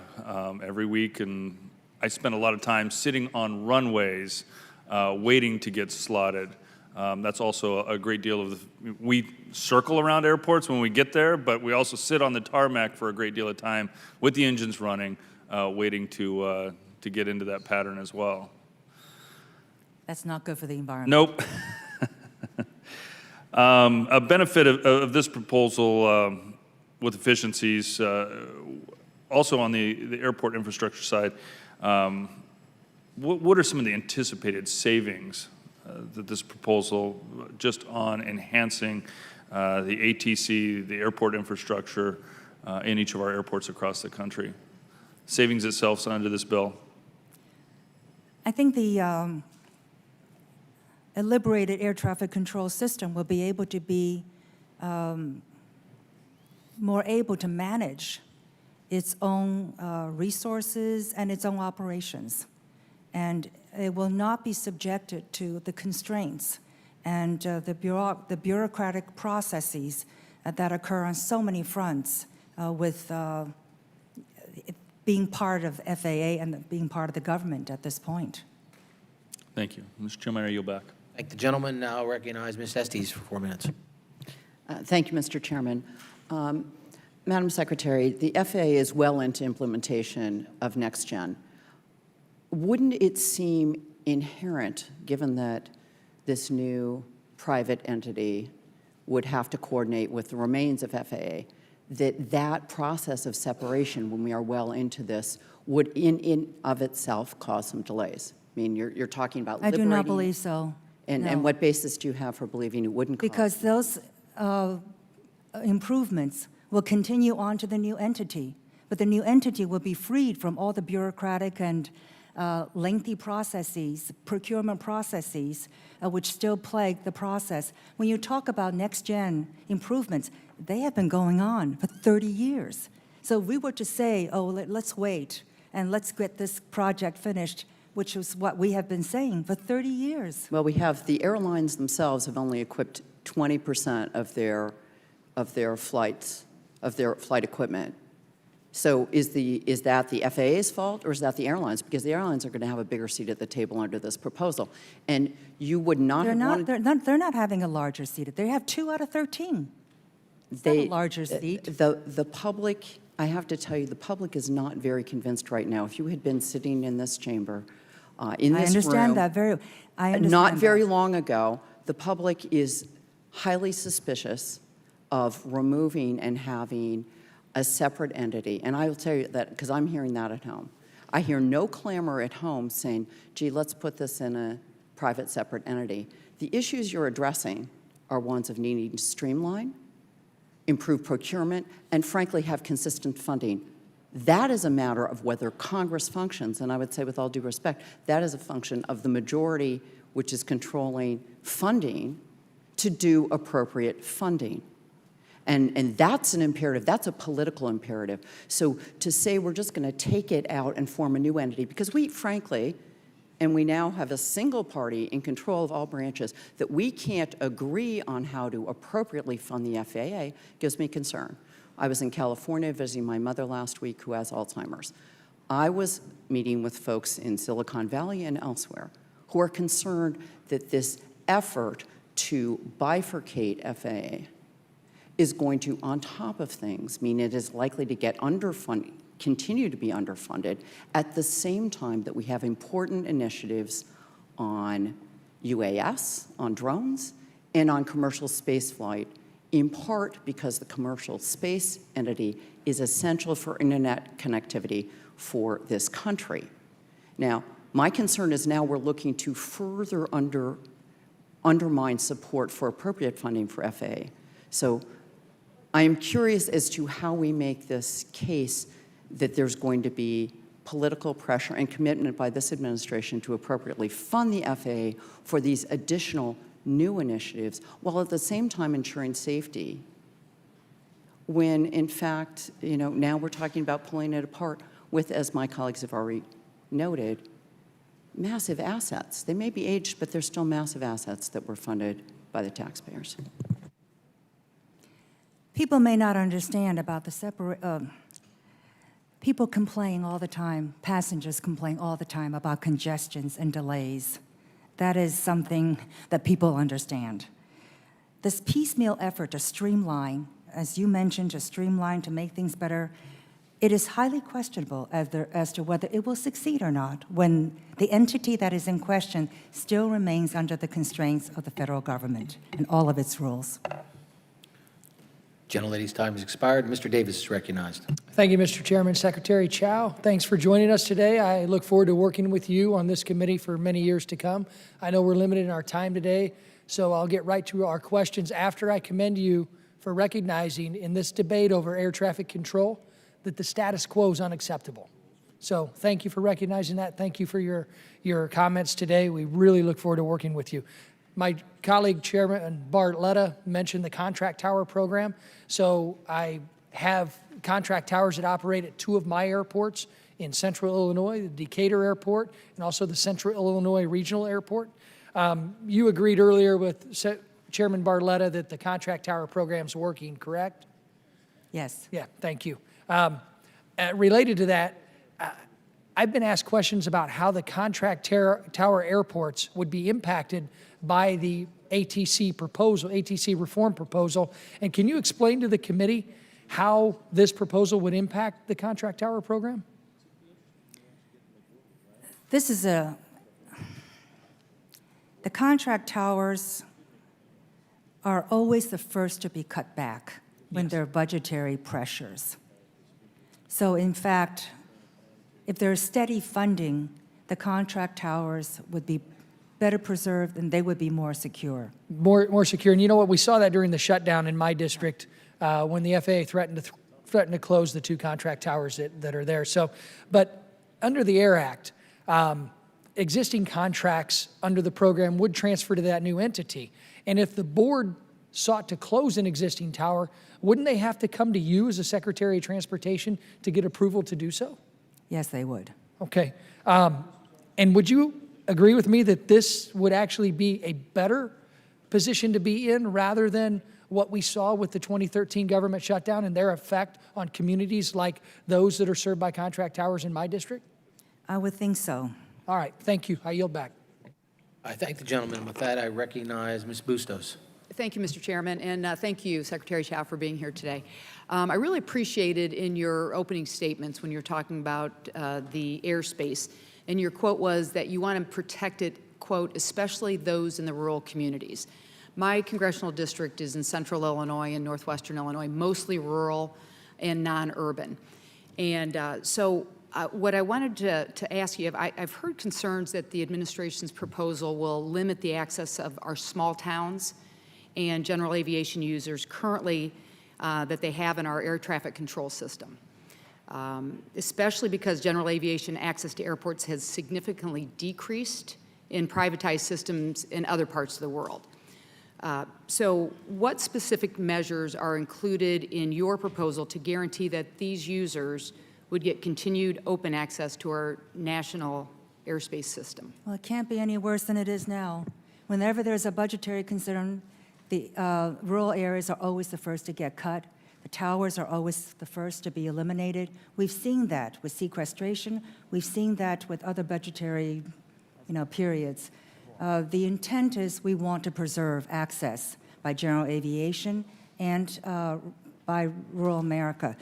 every week, and I spend a lot of time sitting on runways waiting to get slotted. That's also a great deal of we circle around airports when we get there, but we also sit on the tarmac for a great deal of time with the engines running, waiting to get into that pattern as well. That's not good for the environment. Nope. A benefit of this proposal with efficiencies, also on the airport infrastructure side, what are some of the anticipated savings that this proposal, just on enhancing the ATC, the airport infrastructure in each of our airports across the country? Savings itself under this bill? I think the a liberated air traffic control system will be able to be more able to manage its own resources and its own operations. And it will not be subjected to the constraints and the bureaucratic processes that occur on so many fronts with being part of FAA and being part of the government at this point. Thank you. Mr. Chairman, I yield back. Thank the gentleman. Now recognize Ms. Estes for 4 minutes. Thank you, Mr. Chairman. Madam Secretary, the FAA is well into implementation of NextGen. Wouldn't it seem inherent, given that this new private entity would have to coordinate with the remains of FAA, that that process of separation, when we are well into this, would in of itself cause some delays? I mean, you're talking about I liberating... do not believe so. And, no. and what basis do you have for believing it wouldn't cause? Because those improvements will continue on to the new entity. But the new entity will be freed from all the bureaucratic and lengthy processes, procurement processes, which still plague the process. When you talk about NextGen improvements, they have been going on for 30 years. So if we were to say, oh, let's wait and let's get this project finished, which is what we have been saying for 30 years. Well, we have the airlines themselves have only equipped 20% of their flight equipment. So is that the FAA's fault, or is that the airlines? Because the airlines are going to have a bigger seat at the table under this proposal, and you would not They're have not. wanted... They're not having a larger seat. They have 2 out of 13. It's not a larger seat. The public, I have to tell you, the public is not very convinced right now. If you had been sitting in this chamber, in this room... I understand that. I understand not very that. long ago, the public is highly suspicious of removing and having a separate entity. And I will tell you that because I'm hearing that at home. I hear no clamor at home saying, gee, let's put this in a private separate entity. The issues you're addressing are ones of needing to streamline, improve procurement, and frankly have consistent funding. That is a matter of whether Congress functions, and I would say with all due respect, that is a function of the majority which is controlling funding to do appropriate funding. And that's an imperative, that's a political imperative. So to say we're just going to take it out and form a new entity, because we, frankly, and we now have a single party in control of all branches, that we can't agree on how to appropriately fund the FAA gives me concern. I was in California visiting my mother last week who has Alzheimer's. I was meeting with folks in Silicon Valley and elsewhere who are concerned that this effort to bifurcate FAA is going to, on top of things, mean it is likely to get underfunded, continue to be underfunded, at the same time that we have important initiatives on UAS, on drones, and on commercial spaceflight in part because the commercial space entity is essential for internet connectivity for this country. Now, my concern is now we're looking to further undermine support for appropriate funding for FAA. So I am curious as to how we make this case that there's going to be political pressure and commitment by this administration to appropriately fund the FAA for these additional new initiatives, while at the same time ensuring safety, when in fact, now we're talking about pulling it apart with, as my colleagues have already noted, massive assets. They may be aged, but they're still massive assets that were funded by the taxpayers. People may not understand about the people complain all the time, passengers complain all the time about congestions and delays. That is something that people understand. This piecemeal effort to streamline, as you mentioned, to make things better, it is highly questionable as to whether it will succeed or not when the entity that is in question still remains under the constraints of the federal government and all of its rules. Gentlelady's time has expired. Mr. Davis is recognized. Thank you, Mr. Chairman. Secretary Chao, thanks for joining us today. I look forward to working with you on this committee for many years to come. I know we're limited in our time today, so I'll get right to our questions after I commend you for recognizing in this debate over air traffic control that the status quo is unacceptable. So thank you for recognizing that. Thank you for your comments today. We really look forward to working with you. My colleague, Chairman Barletta, mentioned the contract tower program. So I have contract towers that operate at 2 of my airports in Central Illinois, the Decatur Airport, and also the Central Illinois Regional Airport. You agreed earlier with Chairman Barletta that the contract tower program's working, correct? Yes. Yeah, thank you. Related to that, I've been asked questions about how the contract tower airports would be impacted by the ATC reform proposal. And can you explain to the committee how this proposal would impact the contract tower program? The contract towers are always the first to be cut back when there are budgetary pressures. So in fact, if there's steady funding, the contract towers would be better preserved and they would be more secure. More secure. And you know what? We saw that during the shutdown in my district when the FAA threatened to close the 2 contract towers that are there. So, but under the AIR Act, existing contracts under the program would transfer to that new entity. And if the board sought to close an existing tower, wouldn't they have to come to you as a Secretary of Transportation to get approval to do so? Yes, they would. Okay. And would you agree with me that this would actually be a better position to be in rather than what we saw with the 2013 government shutdown and their effect on communities like those that are served by contract towers in my district? I would think so. All right. Thank you. I yield back. I thank the gentleman. With that, I recognize Ms. Bustos. Thank you, Mr. Chairman, and thank you, Secretary Chao, for being here today. I really appreciated in your opening statements when you're talking about the airspace, and your quote was that you want to protect it, quote, especially those in the rural communities. My congressional district is in Central Illinois and Northwestern Illinois, mostly rural and non-urban. And what I wanted to ask you, I've heard concerns that the administration's proposal will limit the access of our small towns and general aviation users currently that they have in our air traffic control system, especially because general aviation access to airports has significantly decreased in privatized systems in other parts of the world. So what specific measures are included in your proposal to guarantee that these users would get continued open access to our national airspace system? Well, it can't be any worse than it is now. Whenever there's a budgetary concern, the rural areas are always the first to get cut. The towers are always the first to be eliminated. We've seen that with sequestration. We've seen that with other budgetary, periods. The intent is we want to preserve access by general aviation and by rural America.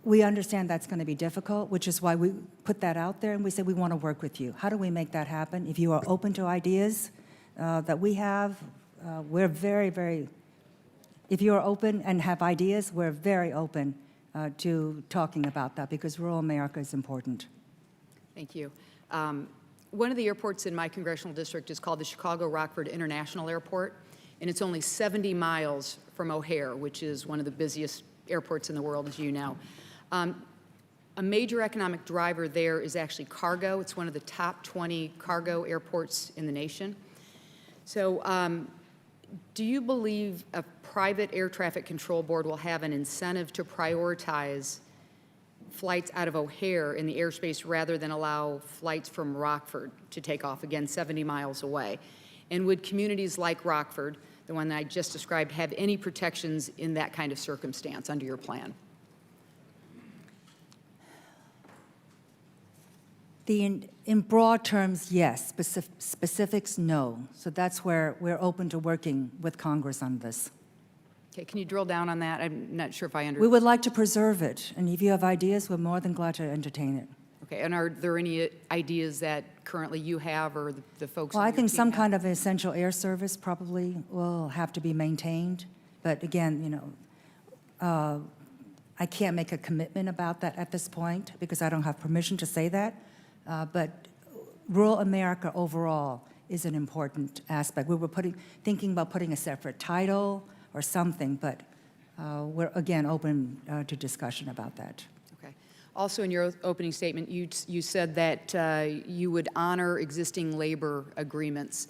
We understand that's going to be difficult, which is why we put that out there and we said we want to work with you. How do we make that happen? If you are open to ideas that we have, we're very, very if you're open and have ideas, we're very open to talking about that because rural America is important. Thank you. One of the airports in my congressional district is called the Chicago-Rockford International Airport, and it's only 70 miles from O'Hare, which is one of the busiest airports in the world, as you know. A major economic driver there is actually cargo. It's one of the top 20 cargo airports in the nation. So do you believe a private air traffic control board will have an incentive to prioritize flights out of O'Hare in the airspace rather than allow flights from Rockford to take off, again, 70 miles away? And would communities like Rockford, the one that I just described, have any protections in that kind of circumstance under your plan? In broad terms, yes. Specifics, no. So that's where we're open to working with Congress on this. Okay, can you drill down on that? I'm not sure if I understand. We would like to preserve it, and if you have ideas, we're more than glad to entertain it. Okay, and are there any ideas that currently you have or the folks? Well, on I your think team some have? kind of essential air service probably will have to be maintained. But again, I can't make a commitment about that at this point because I don't have permission to say that. But rural America overall is an important aspect. We were thinking about putting a separate title or something, but we're, again, open to discussion about that. Okay. Also, in your opening statement, you said that you would honor existing labor agreements,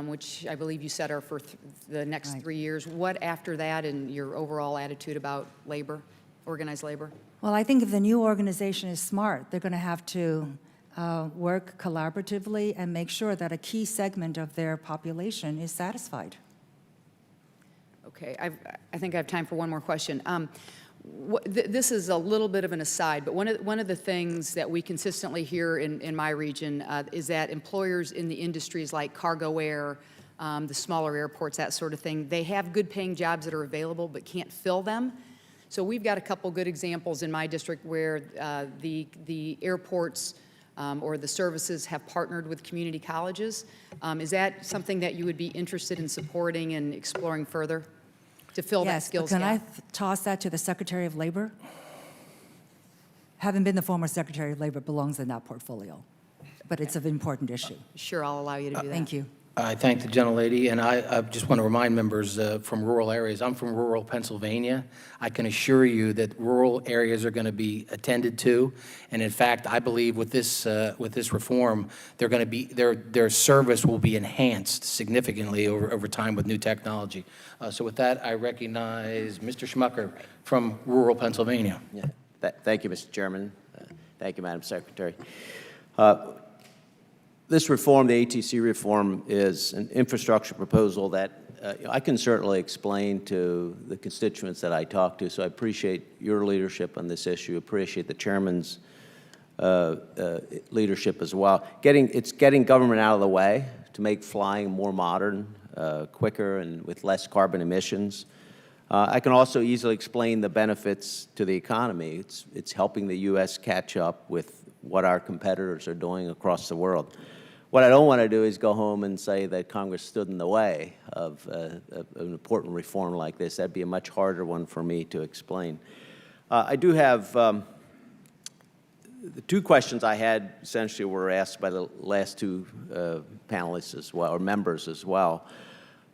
which I believe you said are for the next Right. 3 years. What after that and your overall attitude about labor, organized labor? Well, I think if the new organization is smart, they're going to have to work collaboratively and make sure that a key segment of their population is satisfied. Okay, I think I have time for one more question. This is a little bit of an aside, but one of the things that we consistently hear in my region is that employers in the industries like cargo air, the smaller airports, that sort of thing, they have good paying jobs that are available but can't fill them. So we've got a couple good examples in my district where the airports or the services have partnered with community colleges. Is that something that you would be interested in supporting and exploring further to fill that skills Yes, but gap? can I toss that to the Secretary of Labor? Having been the former Secretary of Labor, belongs in that portfolio, but it's an important issue. Sure, I'll allow you to do that. Thank you. I thank the gentlelady, and I just want to remind members from rural areas, I'm from rural Pennsylvania. I can assure you that rural areas are going to be attended to, and in fact, I believe with this reform, they're going to be their service will be enhanced significantly over time with new technology. So with that, I recognize Mr. Schmucker from rural Pennsylvania. Yeah. Thank you, Mr. Chairman. Thank you, Madam Secretary. This reform, the ATC reform, is an infrastructure proposal that I can certainly explain to the constituents that I talk to, so I appreciate your leadership on this issue, appreciate the chairman's leadership as well. It's getting government out of the way to make flying more modern, quicker, and with less carbon emissions. I can also easily explain the benefits to the economy. It's helping the U.S. catch up with what our competitors are doing across the world. What I don't want to do is go home and say that Congress stood in the way of an important reform like this. That'd be a much harder one for me to explain. I do have the two questions I had essentially were asked by the last two panelists as well, or members as well.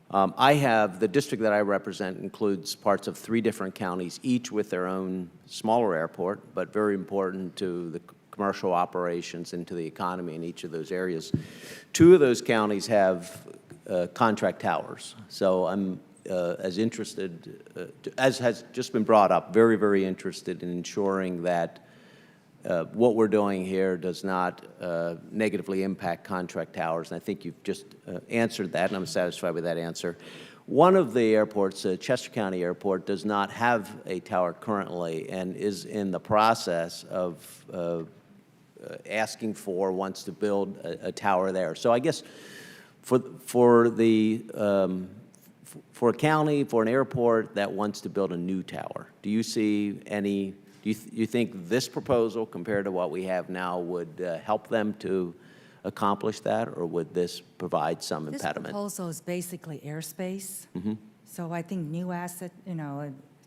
The district that I represent includes parts of 3 different counties, each with their own smaller airport, but very important to the commercial operations and to the economy in each of those areas. 2 of those counties have contract towers. So I'm as interested, as has just been brought up, very, very interested in ensuring that what we're doing here does not negatively impact contract towers. And I think you've just answered that, and I'm satisfied with that answer. One of the airports, Chester County Airport, does not have a tower currently and is in the process of asking for, wants to build a tower there. So I guess for a county, for an airport that wants to build a new tower, do you see any, do you think this proposal compared to what we have now would help them to accomplish that, or would this provide some impediment? This proposal is basically airspace. So I think new asset,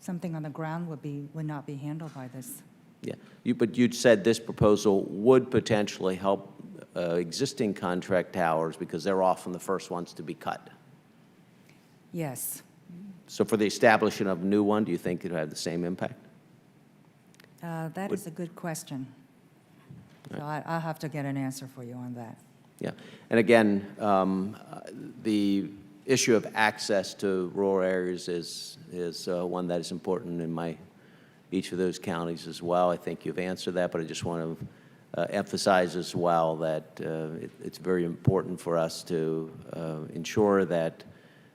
something on the ground would not be handled by this. Yeah, but you'd said this proposal would potentially help existing contract towers because they're often the first ones to be cut. Yes. So for the establishment of a new one, do you think it would have the same impact? That is a good question. So I'll have to get an answer for you on that. Yeah, and again, the issue of access to rural areas is one that is important in each of those counties as well. I think you've answered that, but I just want to emphasize as well that it's very important for us to ensure that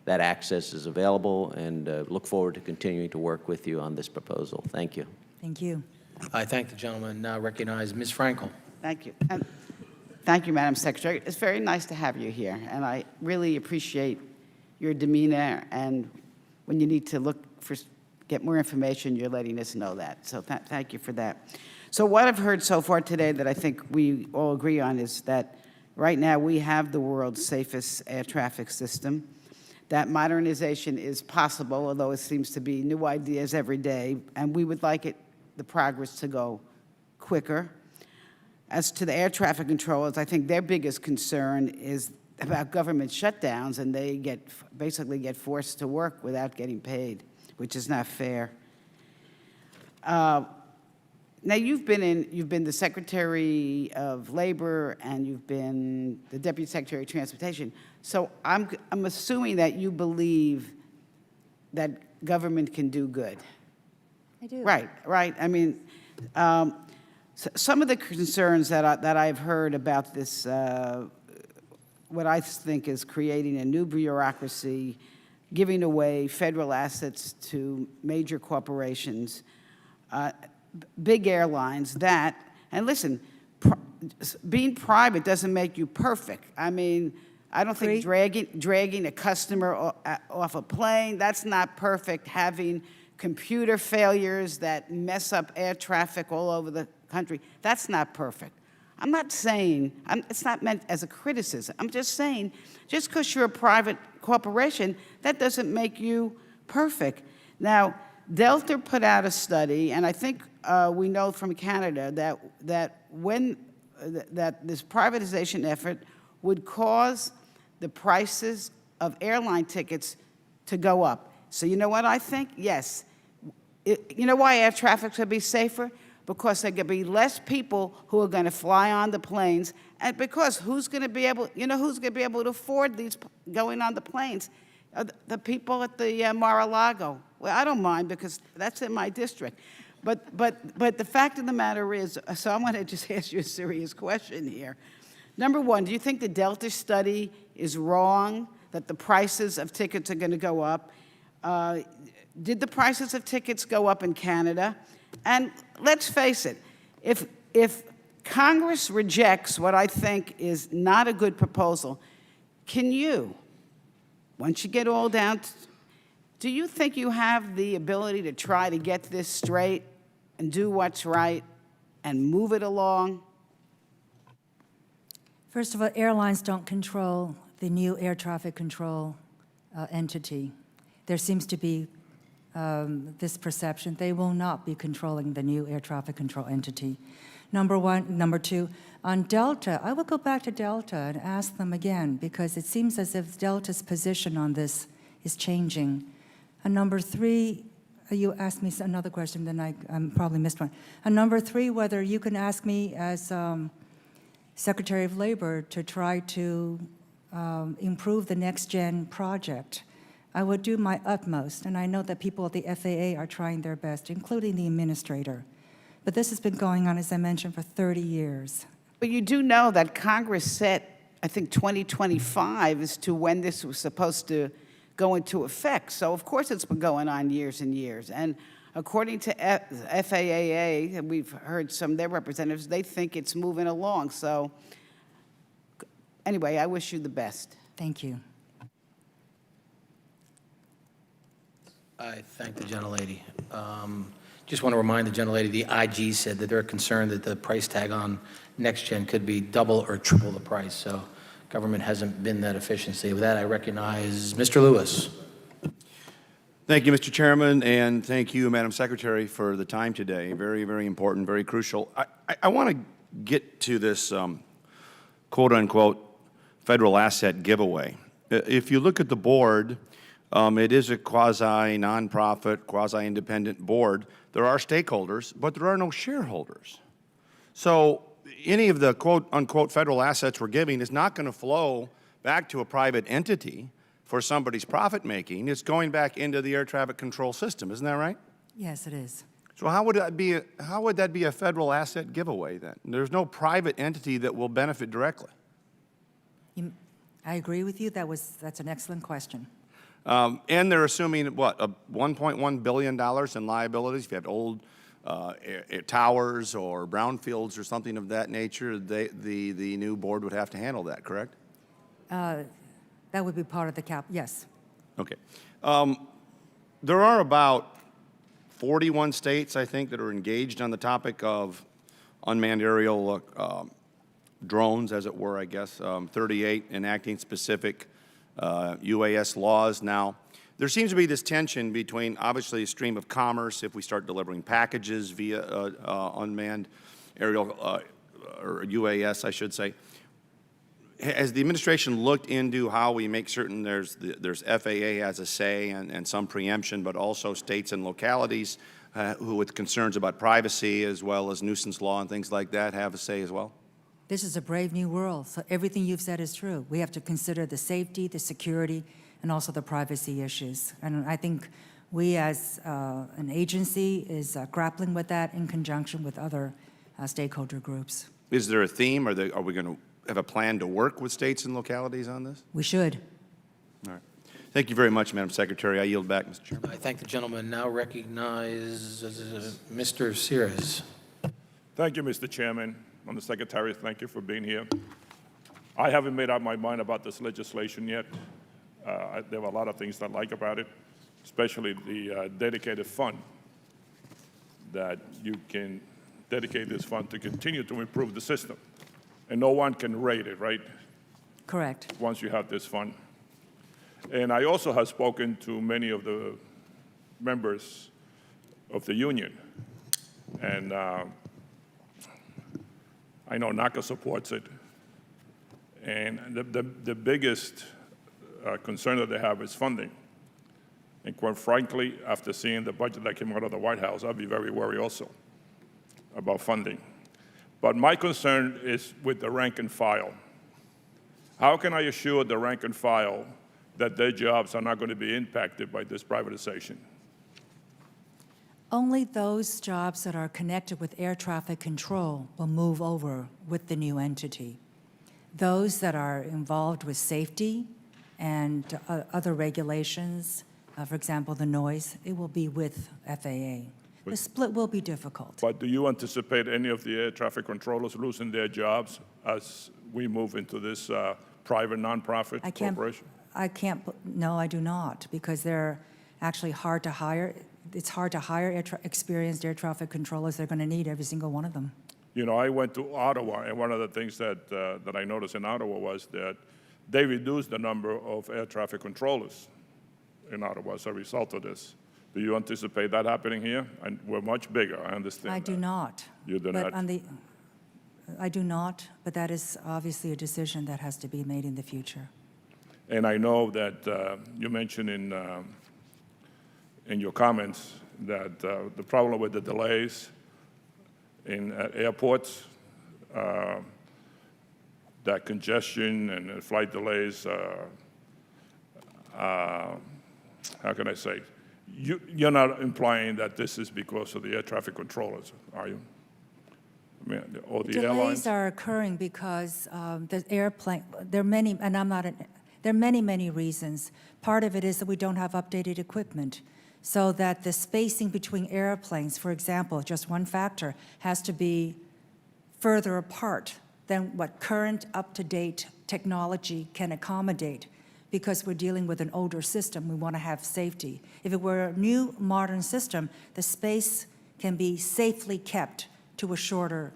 that access is available, and look forward to continuing to work with you on this proposal. Thank you. Thank you. I thank the gentleman. Now recognize Ms. Frankel. Thank you. And thank you, Madam Secretary. It's very nice to have you here, and I really appreciate your demeanor, and when you need to get more information, you're letting us know that. So thank you for that. So what I've heard so far today that I think we all agree on is that right now we have the world's safest air traffic system, that modernization is possible, although it seems to be new ideas every day, and we would like the progress to go quicker. As to the air traffic controllers, I think their biggest concern is about government shutdowns, and they basically get forced to work without getting paid, which is not fair. Now you've been the Secretary of Labor, and you've been the Deputy Secretary of Transportation. So I'm assuming that you believe that government can do good. I do. Right. I mean, some of the concerns that I've heard about this, what I think is creating a new bureaucracy, giving away federal assets to major corporations, big airlines, and listen, being private doesn't make you perfect. I mean, I don't think dragging a customer off a plane, that's not perfect. Having computer failures that mess up air traffic all over the country, that's not perfect. I'm not saying, it's not meant as a criticism. I'm just saying, just because you're a private corporation, that doesn't make you perfect. Now, Delta put out a study, and I think we know from Canada that this privatization effort would cause the prices of airline tickets to go up. So you know what I think? Yes. You know why air traffic should be safer? Because there could be less people who are going to fly on the planes, and because who's going to be able to afford these going on the planes? The people at the Mar-a-Lago. Well, I don't mind because that's in my district. But the fact of the matter is, so I'm going to just ask you a serious question here. Number one, do you think the Delta study is wrong, that the prices of tickets are going to go up? Did the prices of tickets go up in Canada? And let's face it, if Congress rejects what I think is not a good proposal, can you, once you get all down, do you think you have the ability to try to get this straight and do what's right and move it along? First of all, airlines don't control the new air traffic control entity. There seems to be this perception they will not be controlling the new air traffic control entity. Number one. Number two, on Delta, I will go back to Delta and ask them again, because it seems as if Delta's position on this is changing. And number three, you asked me another question, then I probably missed one. And number three, whether you can ask me as Secretary of Labor to try to improve the NextGen project. I would do my utmost, and I know that people at the FAA are trying their best, including the administrator. But this has been going on, as I mentioned, for 30 years. But you do know that Congress set, I think, 2025 as to when this was supposed to go into effect. So, of course, it's been going on years and years. And according to FAA, and we've heard some of their representatives, they think it's moving along. So, anyway, I wish you the best. Thank you. I thank the gentlelady. Just want to remind the gentlelady, the IG said that they're concerned that the price tag on NextGen could be double or triple the price. So government hasn't been that efficiency. With that, I recognize Mr. Lewis. Thank you, Mr. Chairman, and thank you, Madam Secretary, for the time today. Very, very important, very crucial. I want to get to this quote-unquote federal asset giveaway. If you look at the board, it is a quasi-nonprofit, quasi-independent board. There are stakeholders, but there are no shareholders. So any of the quote-unquote federal assets we're giving is not going to flow back to a private entity for somebody's profit making. It's going back into the air traffic control system. Isn't that right? Yes, it is. So how would that be a federal asset giveaway then? There's no private entity that will benefit directly. I agree with you. That's an excellent question. And they're assuming, what, $1.1 billion in liabilities? If you have old towers or brownfields or something of that nature, the new board would have to handle that, correct? That would be part of the cap, yes. Okay. There are about 41 states, I think, that are engaged on the topic of unmanned aerial drones, as it were, I guess, 38 enacting specific UAS laws. Now, there seems to be this tension between, obviously, a stream of commerce if we start delivering packages via unmanned aerial, or UAS, I should say. Has the administration looked into how we make certain there's FAA has a say and some preemption, but also states and localities who, with concerns about privacy as well as nuisance law and things like that, have a say as well? This is a brave new world, so everything you've said is true. We have to consider the safety, the security, and also the privacy issues. And I think we as an agency is grappling with that in conjunction with other stakeholder groups. Is there a theme? Are we going to have a plan to work with states and localities on this? We should. All right. Thank you very much, Madam Secretary. I yield back, Mr. Chairman. I thank the gentleman. Now recognize Mr. Sears. Thank you, Mr. Chairman. And the Secretary, thank you for being here. I haven't made up my mind about this legislation yet. There are a lot of things I like about it, especially the dedicated fund, that you can dedicate this fund to continue to improve the system. And no one can rate it, right? Correct. Once you have this fund. And I also have spoken to many of the members of the union. And I know NACA supports it. And the biggest concern that they have is funding. And quite frankly, after seeing the budget that came out of the White House, I'd be very worried also about funding. But my concern is with the rank and file. How can I assure the rank and file that their jobs are not going to be impacted by this privatization? Only those jobs that are connected with air traffic control will move over with the new entity. Those that are involved with safety and other regulations, for example, the noise, it will be with FAA. The split will be difficult. But do you anticipate any of the air traffic controllers losing their jobs as we move into this private nonprofit corporation? No, I do not, because they're actually hard to hire. It's hard to hire experienced air traffic controllers. They're going to need every single one of them. You know, I went to Ottawa, and one of the things that I noticed in Ottawa was that they reduced the number of air traffic controllers in Ottawa as a result of this. Do you anticipate that happening here? And we're much bigger, I understand. I do not. You do not? I do not, but that is obviously a decision that has to be made in the future. And I know that you mentioned in your comments that the problem with the delays in airports, that congestion and flight delays, how can I say? You're not implying that this is because of the air traffic controllers, are you? I mean, or the airlines? Delays are occurring because the airplane, there are many, and there are many, many reasons. Part of it is that we don't have updated equipment, so that the spacing between airplanes, for example, just one factor, has to be further apart than what current up-to-date technology can accommodate. Because we're dealing with an older system, we want to have safety. If it were a new, modern system, the space can be safely kept to a shorter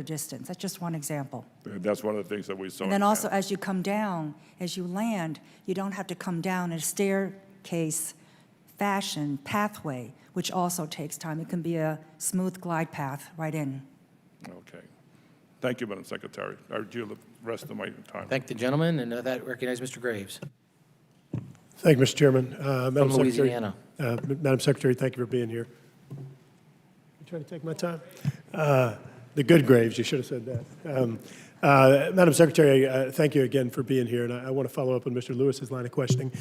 distance. That's just one example. That's one of the things that we saw. And then also, as you come down, as you land, you don't have to come down in a case-by-case fashion pathway, which also takes time. It can be a smooth glide path right in. Okay. Thank you, Madam Secretary. I yield the rest of my time. Thank the gentleman, and that recognizes Mr. Graves Thank you, Mr. Chairman. from Madam Secretary, Louisiana. Madam Secretary, thank you for being here. You trying to take my time? The good Graves, you should have said that. Madam Secretary, thank you again for being here, and I want to follow up on Mr. Lewis's line of questioning.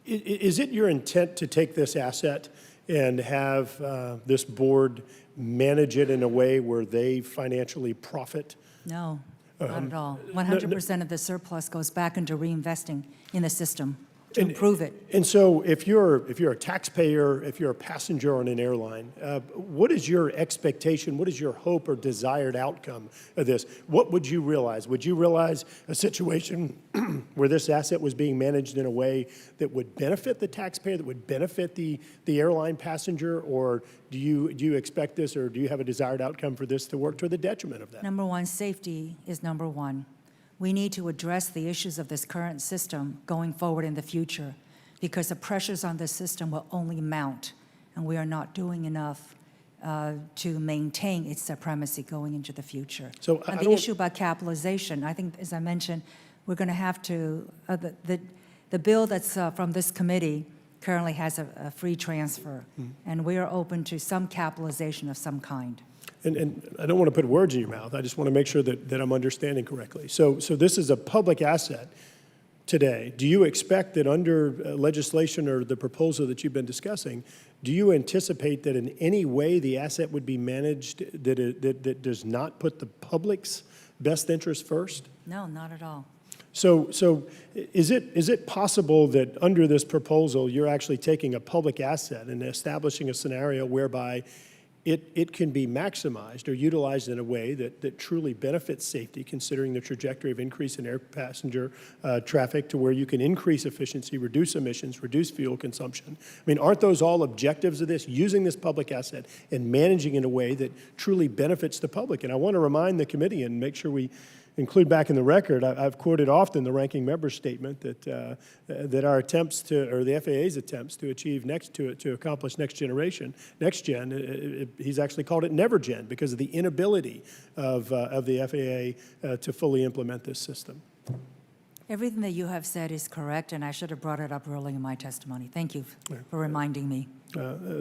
Is it your intent to take this asset and have this board manage it in a way where they financially profit? No, not at all. 100% of the surplus goes back into reinvesting in the system to improve it. And so if you're a taxpayer, if you're a passenger on an airline, what is your expectation, what is your hope or desired outcome of this? What would you realize? Would you realize a situation where this asset was being managed in a way that would benefit the taxpayer, that would benefit the airline passenger, or do you expect this, or do you have a desired outcome for this to work to the detriment of that? Number one, safety is number one. We need to address the issues of this current system going forward in the future, because the pressures on this system will only mount, and we are not doing enough to maintain its supremacy going into the future. So and the issue about capitalization, I think, as I mentioned, we're going to have to, the bill that's from this committee currently has a free transfer, and we are open to some capitalization of some kind. And I don't want to put words in your mouth. I just want to make sure that I'm understanding correctly. So this is a public asset today. Do you expect that under legislation or the proposal that you've been discussing, do you anticipate that in any way the asset would be managed that does not put the public's best interest first? No, not at all. So is it possible that under this proposal you're actually taking a public asset and establishing a scenario whereby it can be maximized or utilized in a way that truly benefits safety, considering the trajectory of increase in air passenger traffic, to where you can increase efficiency, reduce emissions, reduce fuel consumption? I mean, aren't those all objectives of this, using this public asset and managing in a way that truly benefits the public? And I want to remind the committee and make sure we include back in the record, I've quoted often the ranking member's statement that our attempts to, or the FAA's attempts to achieve to accomplish NextGen, he's actually called it NeverGen because of the inability of the FAA to fully implement this system. Everything that you have said is correct, and I should have brought it up early in my testimony. Thank you for reminding me.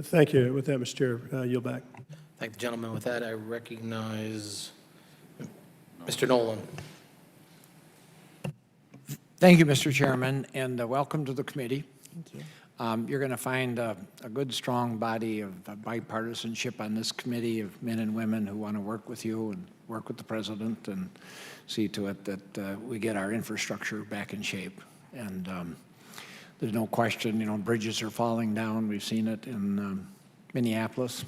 Thank you. With that, Mr. Chair, yield back. Thank the gentleman. With that, I recognize Mr. Nolan. Thank you, Mr. Chairman, and welcome to the committee. Thank you. You're going to find a good, strong body of bipartisanship on this committee of men and women who want to work with you and work with the president and see to it that we get our infrastructure back in shape. And there's no question, bridges are falling down. We've seen it in Minneapolis.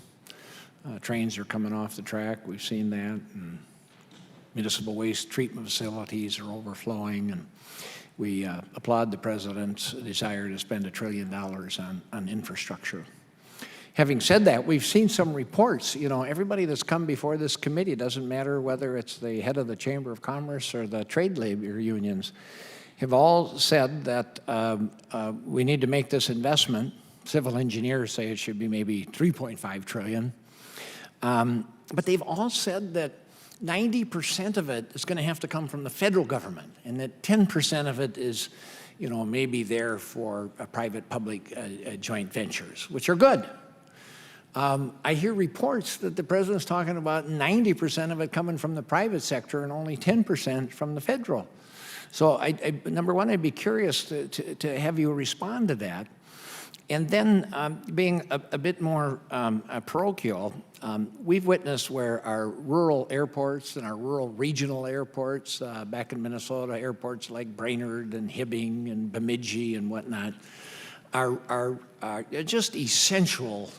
Trains are coming off the track. We've seen that. And municipal waste treatment facilities are overflowing, and we applaud the president's desire to spend $1 trillion on infrastructure. Having said that, we've seen some reports. Everybody that's come before this committee, doesn't matter whether it's the head of the Chamber of Commerce or the trade labor unions, have all said that we need to make this investment. Civil engineers say it should be maybe $3.5 trillion. But they've all said that 90% of it is going to have to come from the federal government, and that 10% of it is, maybe there for private-public joint ventures, which are good. I hear reports that the president's talking about 90% of it coming from the private sector and only 10% from the federal. So, number one, I'd be curious to have you respond to that. And then, being a bit more parochial, we've witnessed where our rural airports and our rural regional airports, back in Minnesota, airports like Brainerd and Hibbing and Bemidji and whatnot, are just essential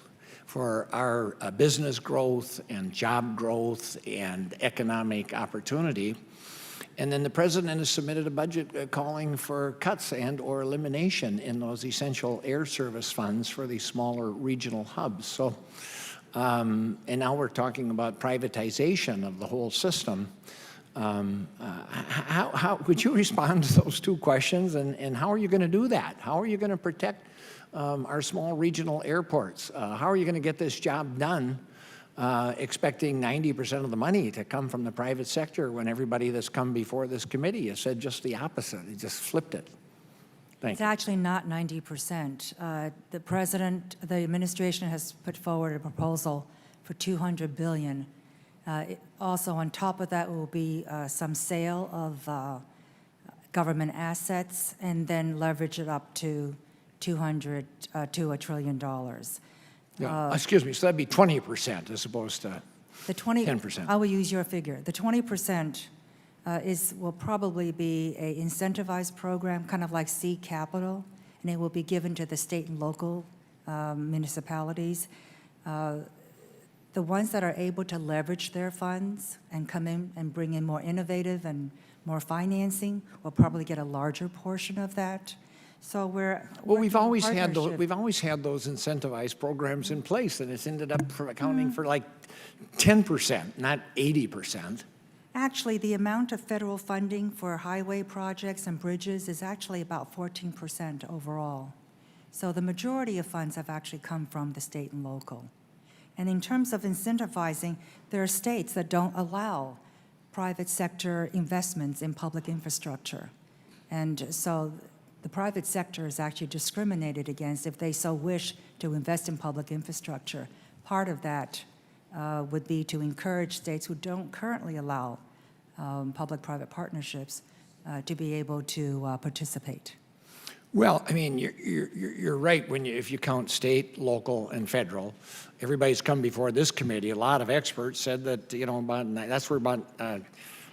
for our business growth and job growth and economic opportunity. And then the president has submitted a budget calling for cuts and or elimination in those essential air service funds for these smaller regional hubs. So, and now we're talking about privatization of the whole system. Could you respond to those two questions? And how are you going to do that? How are you going to protect our small regional airports? How are you going to get this job done, expecting 90% of the money to come from the private sector when everybody that's come before this committee has said just the opposite? He just flipped it. Thank It's you. actually not 90%. The president, the administration has put forward a proposal for $200 billion. Also, on top of that will be some sale of government assets, and then leverage it up to $200 to $1 trillion. Excuse me, so that'd be 20% as opposed to The 10%. I will use your figure. The 20% will probably be a incentivized program, kind of like seed capital, and it will be given to the state and local municipalities. The ones that are able to leverage their funds and come in and bring in more innovative and more financing will probably get a larger portion of that. So well, we've always had those incentivized programs in place, and it's ended up accounting for like 10%, not 80%. Actually, the amount of federal funding for highway projects and bridges is actually about 14% overall. So the majority of funds have actually come from the state and local. And in terms of incentivizing, there are states that don't allow private sector investments in public infrastructure. And so the private sector is actually discriminated against if they so wish to invest in public infrastructure. Part of that would be to encourage states who don't currently allow public-private partnerships to be able to participate. Well, I mean, you're right if you count state, local, and federal. Everybody's come before this committee. A lot of experts said that that's where about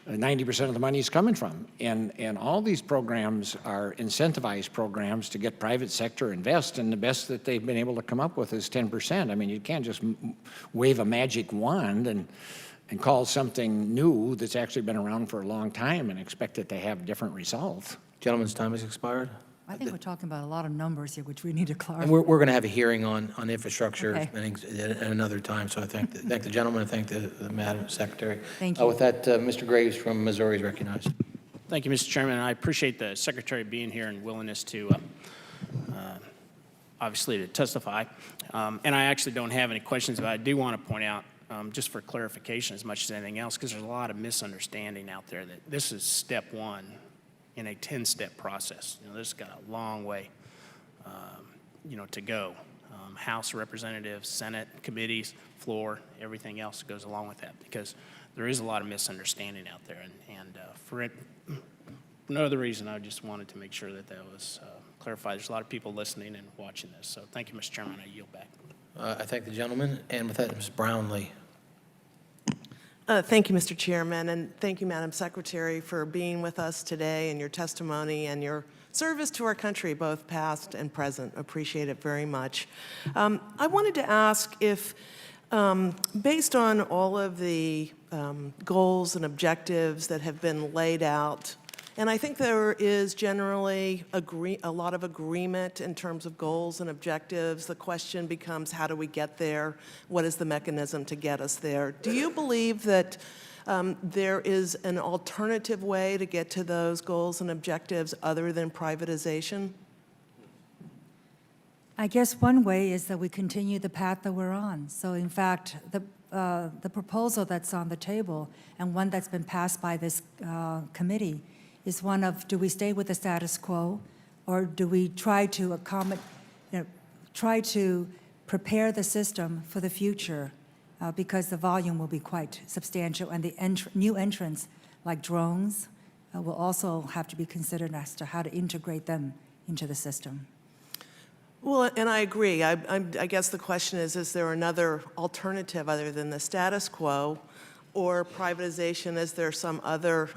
90% of the money is coming from, and all these programs are incentivized programs to get private sector invest, and the best that they've been able to come up with is 10%. I mean, you can't just wave a magic wand and call something new that's actually been around for a long time and expect it to have different results. Gentleman's time has expired. I think we're talking about a lot of numbers here, which we need to clarify. And we're going to have a hearing on infrastructure Okay. at another time, so I thank the gentleman, and thank the Madam Secretary. Thank you. With that, Mr. Graves from Missouri is recognized. Thank you, Mr. Chairman. I appreciate the Secretary being here and willingness to, obviously, to testify. And I actually don't have any questions, but I do want to point out, just for clarification as much as anything else, because there's a lot of misunderstanding out there that this is step one in a 10-step process. This has got a long way, to go. House of Representatives, Senate, committees, floor, everything else that goes along with that, because there is a lot of misunderstanding out there. And for no other reason, I just wanted to make sure that was clarified. There's a lot of people listening and watching this. So thank you, Mr. Chairman. I yield back. I thank the gentleman, and with that, Ms. Brownlee. Thank you, Mr. Chairman, and thank you, Madam Secretary, for being with us today and your testimony and your service to our country, both past and present. Appreciate it very much. I wanted to ask if, based on all of the goals and objectives that have been laid out, and I think there is generally a lot of agreement in terms of goals and objectives. The question becomes, how do we get there? What is the mechanism to get us there? Do you believe that there is an alternative way to get to those goals and objectives other than privatization? I guess one way is that we continue the path that we're on. So in fact, the proposal that's on the table and one that's been passed by this committee is one of, do we stay with the status quo, or do we try to prepare the system for the future, because the volume will be quite substantial, and the new entrants like drones will also have to be considered as to how to integrate them into the system. Well, and I agree. I guess the question is there another alternative other than the status quo or privatization? Is there some other,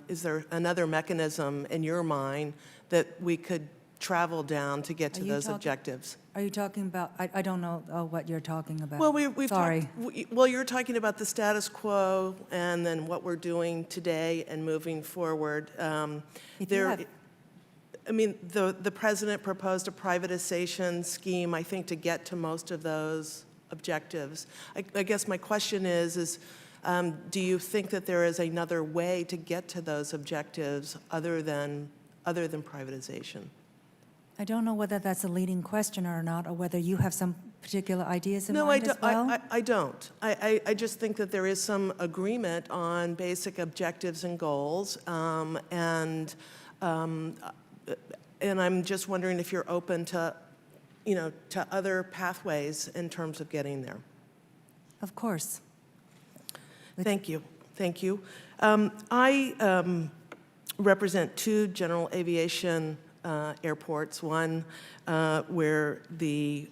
is there another mechanism in your mind that we could travel down to get to those objectives? Are you talking about, I don't know what you're talking about. Well, we've Sorry. well, you're talking about the status quo and then what we're doing today and moving forward. I mean, the president proposed a privatization scheme, I think, to get to most of those objectives. I guess my question is Do you think that there is another way to get to those objectives other than privatization? I don't know whether that's a leading question or not, or whether you have some particular ideas in No, mind as well. I don't. I just think that there is some agreement on basic objectives and goals, and I'm just wondering if you're open to, to other pathways in terms of getting there. Of course. Thank you. Thank you. I represent two general aviation airports, one where the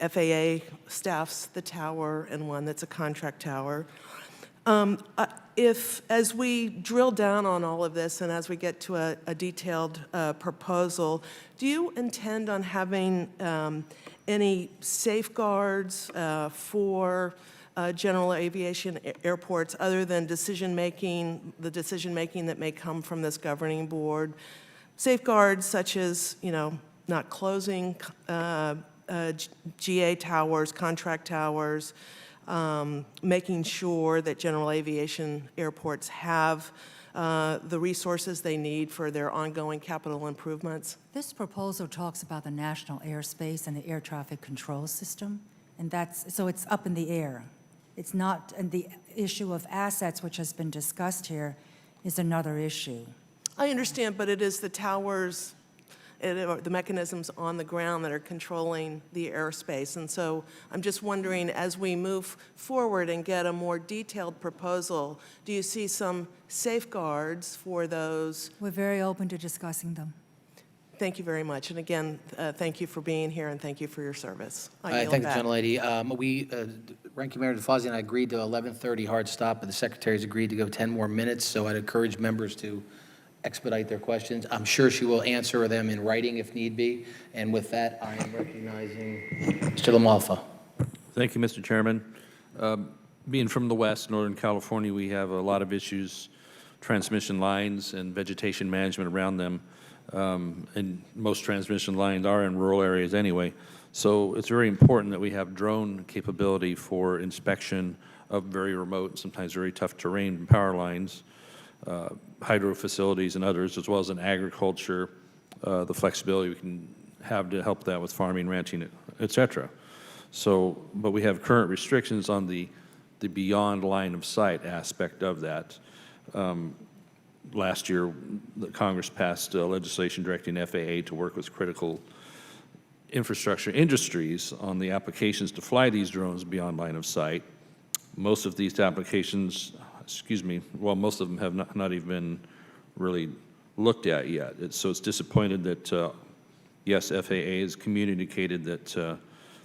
FAA staffs the tower and one that's a contract tower. If, as we drill down on all of this and as we get to a detailed proposal, do you intend on having any safeguards for general aviation airports other than the decision-making that may come from this governing board? Safeguards such as, not closing GA towers, contract towers, making sure that general aviation airports have the resources they need for their ongoing capital improvements? This proposal talks about the national airspace and the air traffic control system, and so it's up in the air. It's not, and the issue of assets, which has been discussed here, is another issue. I understand, but it is the towers, the mechanisms on the ground that are controlling the airspace. And so I'm just wondering, as we move forward and get a more detailed proposal, do you see some safeguards for those? We're very open to discussing them. Thank you very much. And again, thank you for being here and thank you for your service. I yield Thank back. the gentlelady. Ranking Member DeFazio and I agreed to 11:30 hard stop, but the Secretary's agreed to go 10 more minutes, so I'd encourage members to expedite their questions. I'm sure she will answer them in writing if need be. And with that, I am recognizing Mr. LaMalfa. Thank you, Mr. Chairman. Being from the West, Northern California, we have a lot of issues, transmission lines and vegetation management around them. And most transmission lines are in rural areas anyway. So it's very important that we have drone capability for inspection of very remote and sometimes very tough terrain and power lines, hydro facilities and others, as well as in agriculture, the flexibility we can have to help that with farming, ranching, et cetera. So, but we have current restrictions on the beyond line of sight aspect of that. Last year, the Congress passed legislation directing FAA to work with critical infrastructure industries on the applications to fly these drones beyond line of sight. Most of these applications, most of them have not even been really looked at yet. So it's disappointed that, yes, FAA has communicated that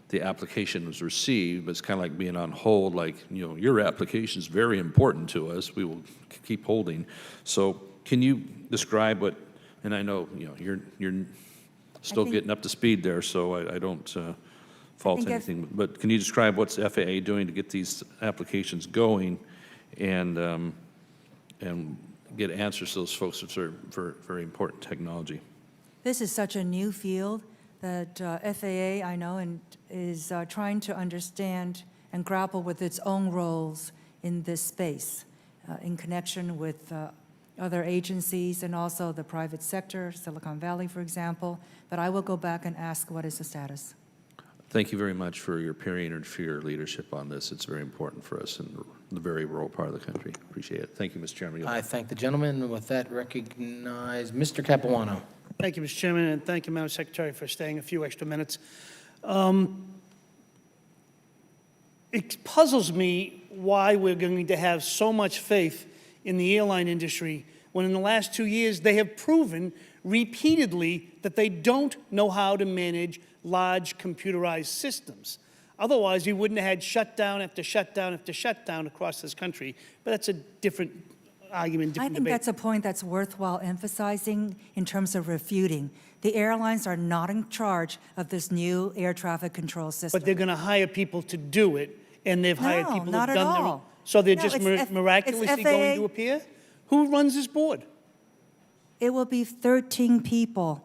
the application was received, but it's kind of like being on hold, like, your application is very important to us. We will keep holding. So can you describe what, and I know, you're still getting up to speed there, so I don't fault anything, but can you describe what's FAA doing to get these applications going and get answers to those folks for very important technology? This is such a new field that FAA, I know, is trying to understand and grapple with its own roles in this space in connection with other agencies and also the private sector, Silicon Valley, for example. But I will go back and ask what is the status. Thank you very much for your peering and for your leadership on this. It's very important for us in the very rural part of the country. Appreciate it. Thank you, Mr. Chairman. I thank the gentleman, and with that, recognize Mr. Capuano. Thank you, Mr. Chairman, and thank you, Madam Secretary, for staying a few extra minutes. It puzzles me why we're going to have so much faith in the airline industry when in the last 2 years they have proven repeatedly that they don't know how to manage large computerized systems. Otherwise, we wouldn't have had shutdown after shutdown after shutdown across this country. But that's a different argument, different I think debate. that's a point that's worthwhile emphasizing in terms of refuting. The airlines are not in charge of this new air traffic control system. But they're going to hire people to do it, and they've hired people not who've at done their all. So they're No, just it's miraculously FAA. going to appear? Who runs this board? It will be 13 people.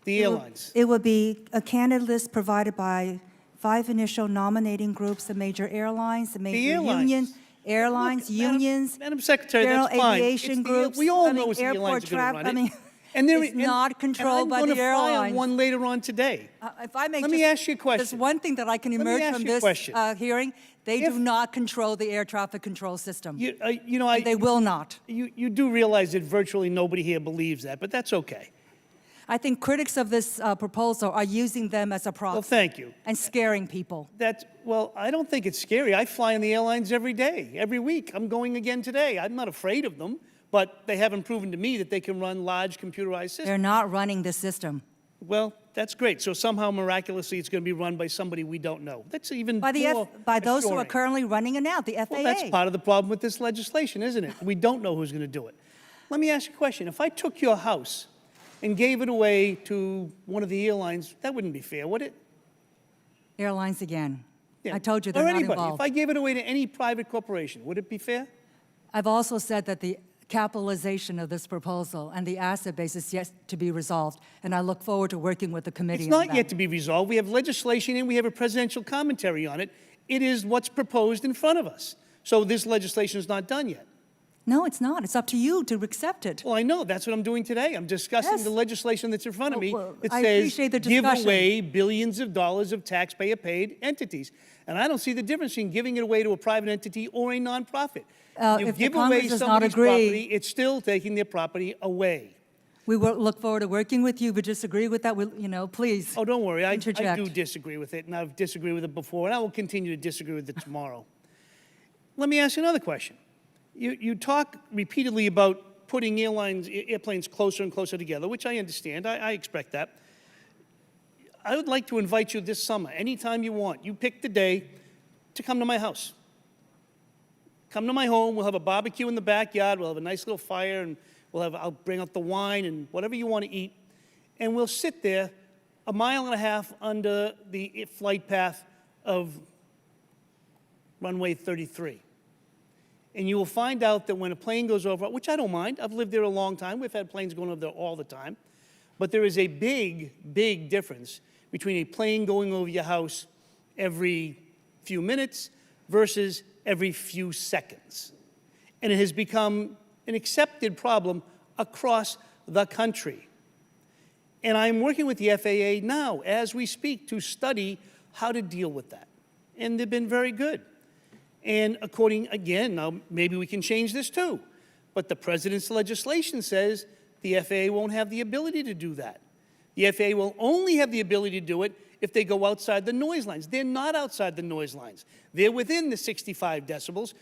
The airlines. It will be a candidate list provided by 5 initial nominating groups, the major airlines, the major airlines. unions, airlines, Look, unions, Madam Secretary, general that's fine. aviation It's groups. we all I mean, know it's the airlines airport that are going to run it. I mean, And there- it's not controlled by the And I'm going to file airlines. one later on today. If I may Let me ask you a question. There's one thing that I can Let me emerge ask from you a this question. hearing. They If- do not control the air traffic control system. You know, They will not. You do realize that virtually nobody here believes that, but that's okay. I think critics of this proposal are using them as a proxy. Well, thank you. And scaring people. Well, I don't think it's scary. I fly in the airlines every day, every week. I'm going again today. I'm not afraid of them, but they haven't proven to me that they can run large computerized systems. They're not running the system. Well, that's great. So somehow, miraculously, it's going to be run by somebody we don't know. That's even By those who are assuring. currently running it now, the FAA. Well, that's part of the problem with this legislation, isn't it? We don't know who's going to do it. Let me ask you a question. If I took your house and gave it away to one of the airlines, that wouldn't be fair, would it? Airlines again. Yeah. I told you they're or not anybody. involved. If I gave it away to any private corporation, would it be fair? I've also said that the capitalization of this proposal and the asset base is yet to be resolved, and I look forward to working with the committee It's on not that. yet to be resolved. We have legislation and we have a presidential commentary on it. It is what's proposed in front of us. So this legislation is not done yet. No, it's not. It's up to you to accept it. Well, I know. That's what I'm doing today. I'm discussing Yes. the legislation that's in front of me Well, that I says appreciate the give discussion. away billions of dollars of taxpayer-paid entities. And I don't see the difference between giving it away to a private entity or a nonprofit. You if the give Congress away does not somebody's agree- property, it's still taking their property away. We will look forward to working with you. If you disagree with that, please. Oh, don't worry. I Interject. do disagree with it, and I've disagreed with it before, and I will continue to disagree with it tomorrow. Let me ask you another question. You talk repeatedly about putting airplanes closer and closer together, which I understand. I expect that. I would like to invite you this summer, anytime you want. You pick the day to come to my house. Come to my home. We'll have a barbecue in the backyard. We'll have a nice little fire, and I'll bring out the wine and whatever you want to eat. And we'll sit there a mile and a half under the flight path of runway 33. And you will find out that when a plane goes over, which I don't mind, I've lived there a long time. We've had planes going over there all the time. But there is a big, big difference between a plane going over your house every few minutes versus every few seconds. And it has become an accepted problem across the country. And I'm working with the FAA now, as we speak, to study how to deal with that. And they've been very good. And again, now maybe we can change this too, but the president's legislation says the FAA won't have the ability to do that. The FAA will only have the ability to do it if they go outside the noise lines. They're not outside the noise lines. They're within the 65 decibels,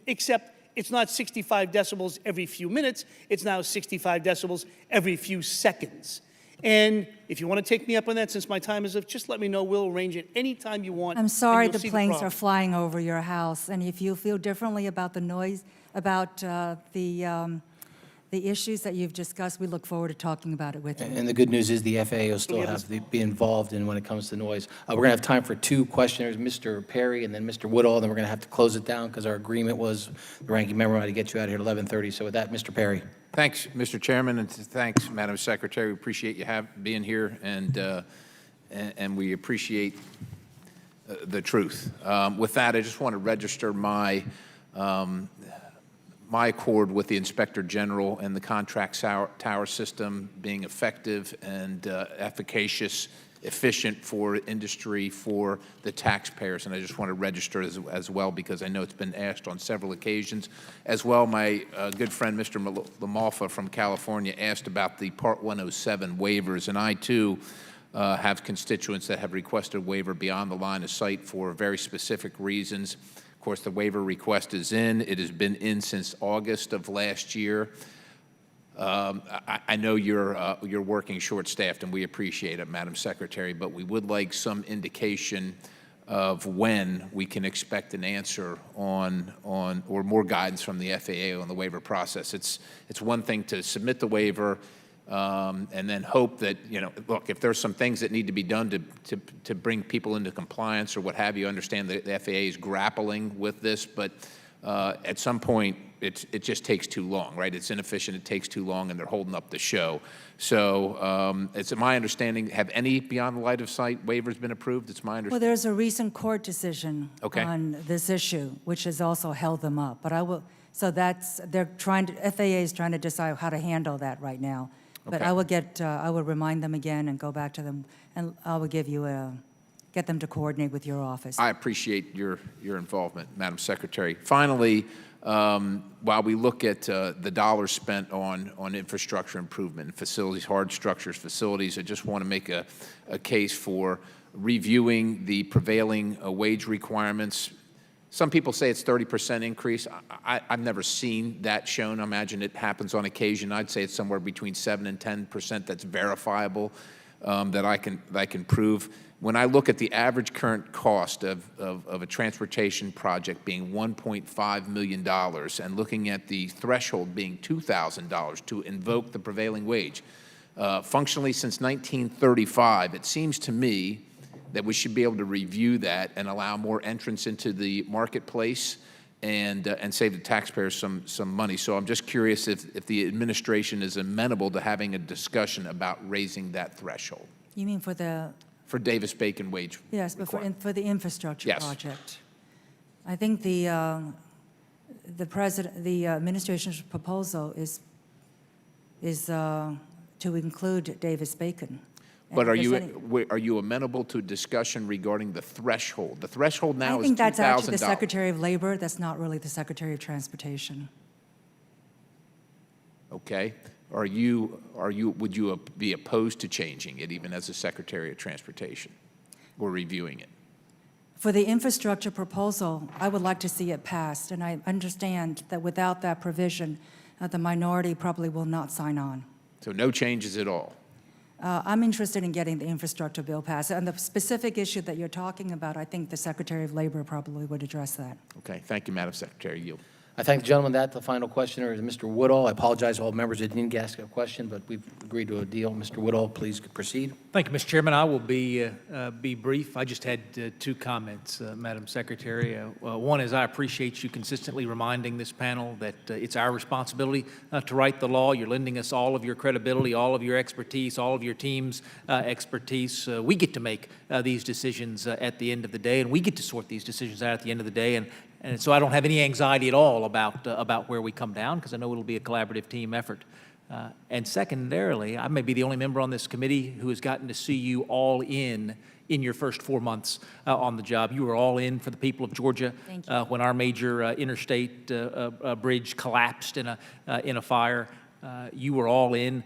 except it's not 65 decibels every few minutes, it's now 65 decibels every few seconds. And if you want to take me up on that, since my time is up, just let me know. We'll arrange it anytime you want. I'm sorry and you'll the see planes problem. are flying over your house, and if you feel differently about the noise, about the issues that you've discussed, we look forward to talking about it with you. And the good news is the FAA will still be involved in when it comes to noise. We're going to have time for two questioners, Mr. Perry and then Mr. Woodall, then we're going to have to close it down because our agreement was the ranking member wanted to get you out here at 11:30. So with that, Mr. Perry. Thanks, Mr. Chairman, and thanks, Madam Secretary. We appreciate you being here, and we appreciate the truth. With that, I just want to register my accord with the Inspector General and the contract tower system being effective and efficacious, efficient for industry, for the taxpayers. And I just want to register as well because I know it's been asked on several occasions. As well, my good friend, Mr. Lamalfa from California, asked about the Part 107 waivers. And I, too, have constituents that have requested a waiver beyond the line of sight for very specific reasons. Of course, the waiver request is in. It has been in since August of last year. I know you're working short-staffed, and we appreciate it, Madam Secretary, but we would like some indication of when we can expect an answer on or more guidance from the FAA on the waiver process. It's one thing to submit the waiver and then hope that, look, if there's some things that need to be done to bring people into compliance or what have you, understand that the FAA is grappling with this, but at some point, it just takes too long, right? It's inefficient, it takes too long, and they're holding up the show. So it's my understanding, have any beyond the light of sight waivers been approved? It's my Well, understanding. there's a recent court decision Okay. on this issue, which has also held them up. But I will, so that's, they're trying to, FAA is trying to decide how to handle that right now. But Okay. I will remind them again and go back to them, and I will give you get them to coordinate with your office. I appreciate your involvement, Madam Secretary. Finally, while we look at the dollars spent on infrastructure improvement, facilities, hard structures, facilities, I just want to make a case for reviewing the prevailing wage requirements. Some people say it's 30% increase. I've never seen that shown. I imagine it happens on occasion. I'd say it's somewhere between 7 and 10% that's verifiable, that I can prove. When I look at the average current cost of a transportation project being $1.5 million and looking at the threshold being $2,000 to invoke the prevailing wage, functionally since 1935, it seems to me that we should be able to review that and allow more entrance into the marketplace and save the taxpayers some money. So I'm just curious if the administration is amenable to having a discussion about raising that threshold. You mean for the For Davis-Bacon wage. Yes, but for the infrastructure Yes. project. I think the administration's proposal is to include Davis-Bacon. But And if there's are you amenable to discussion regarding the threshold? The threshold now I is think that's actually the $2,000. Secretary of Labor. That's not really the Secretary of Transportation. Okay. Would you be opposed to changing it, even as the Secretary of Transportation, or reviewing it? For the infrastructure proposal, I would like to see it passed, and I understand that without that provision, the minority probably will not sign on. So no changes at all? I'm interested in getting the infrastructure bill passed. And the specific issue that you're talking about, I think the Secretary of Labor probably would address that. Okay. Thank you, Madam Secretary. Yield. I thank the gentleman. The final questioner is Mr. Woodall. I apologize to all members that didn't ask a question, but we've agreed to a deal. Mr. Woodall, please proceed. Thank you, Mr. Chairman. I will be brief. I just had two comments, Madam Secretary. One is I appreciate you consistently reminding this panel that it's our responsibility to write the law. You're lending us all of your credibility, all of your expertise, all of your team's expertise. We get to make these decisions at the end of the day, and we get to sort these decisions out at the end of the day. And so I don't have any anxiety at all about where we come down, because I know it'll be a collaborative team effort. And secondarily, I may be the only member on this committee who has gotten to see you all in your first 4 months on the job. You were all in for the people of Georgia when our major interstate bridge collapsed in a fire. You were all in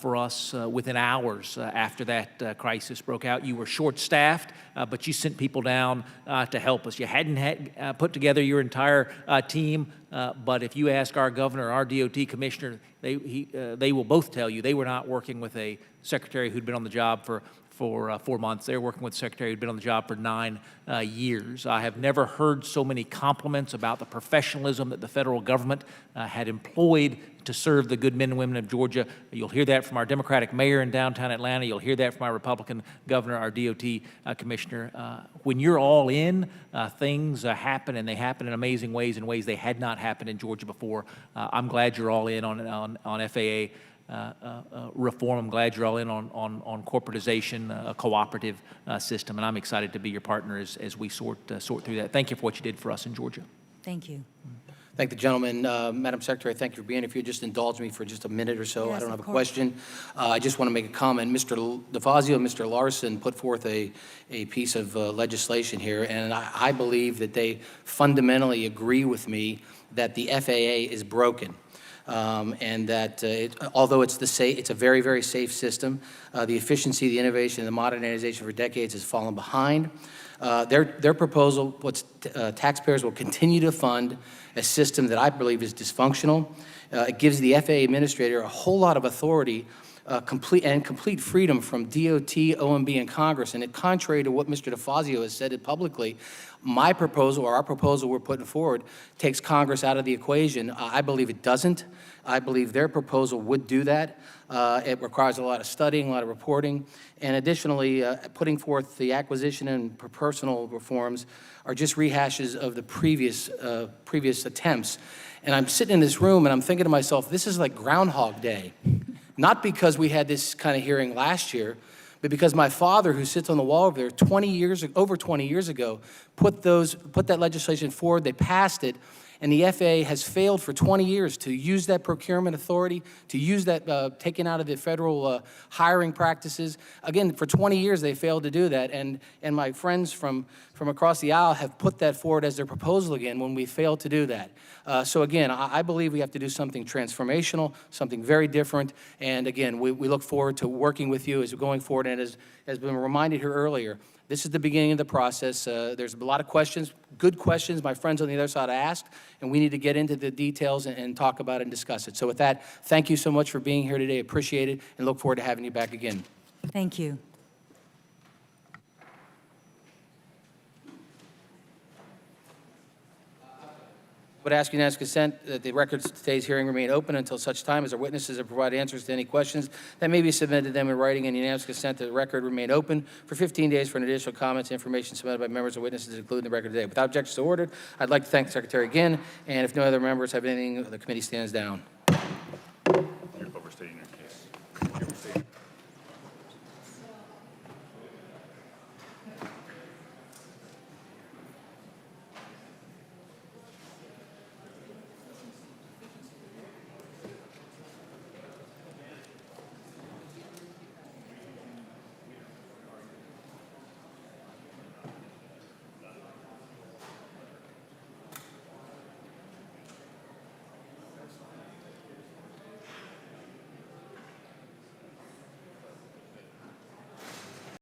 for us within hours after that crisis broke out. You were short-staffed, but you sent people down to help us. You hadn't put together your entire team, but if you ask our governor, our DOT commissioner, they will both tell you they were not working with a secretary who'd been on the job for 4 months. They were working with a secretary who'd been on the job for 9 years. I have never heard so many compliments about the professionalism that the federal government had employed to serve the good men and women of Georgia. You'll hear that from our Democratic mayor in downtown Atlanta. You'll hear that from our Republican governor, our DOT commissioner. When you're all in, things happen, and they happen in amazing ways, in ways they had not happened in Georgia before. I'm glad you're all in on FAA reform. I'm glad you're all in on corporatization, a cooperative system, and I'm excited to be your partner as we sort through that. Thank you for what you did for us in Georgia. Thank you. Thank the gentleman. Madam Secretary, thank you for being here. If you just indulge me for just a minute or so. Yes, I don't of have a course. question. I just want to make a comment. Mr. DeFazio and Mr. Larson put forth a piece of legislation here, and I believe that they fundamentally agree with me that the FAA is broken. And that although it's a very, very safe system, the efficiency, the innovation, and the modernization for decades has fallen behind. Their proposal, taxpayers will continue to fund a system that I believe is dysfunctional. It gives the FAA administrator a whole lot of authority complete freedom from DOT, OMB, and Congress. And contrary to what Mr. DeFazio has said publicly, my proposal, or our proposal we're putting forward, takes Congress out of the equation. I believe it doesn't. I believe their proposal would do that. It requires a lot of studying, a lot of reporting, and additionally, putting forth the acquisition and personal reforms are just rehashes of the previous attempts. And I'm sitting in this room and I'm thinking to myself, this is like Groundhog Day. Not because we had this kind of hearing last year, but because my father, who sits on the wall over there, over 20 years ago, put that legislation forward. They passed it, and the FAA has failed for 20 years to use that procurement authority, to use that taken out of the federal hiring practices. Again, for 20 years they failed to do that, and my friends from across the aisle have put that forward as their proposal again when we failed to do that. So again, I believe we have to do something transformational, something very different, and again, we look forward to working with you as we're going forward, and as has been reminded here earlier, this is the beginning of the process. There's a lot of questions, good questions my friends on the other side asked, and we need to get into the details and talk about it and discuss it. So with that, thank you so much for being here today. Appreciate it, and look forward to having you back again. Thank you. Would ask unanimous consent that the records of today's hearing remain open until such time as our witnesses have provided answers to any questions that may be submitted to them in writing, and unanimous consent that the record remain open for 15 days for an additional comments and information submitted by members or witnesses included in the record today. Without objection so ordered, I'd like to thank the Secretary again, and if no other members have anything, the committee stands down.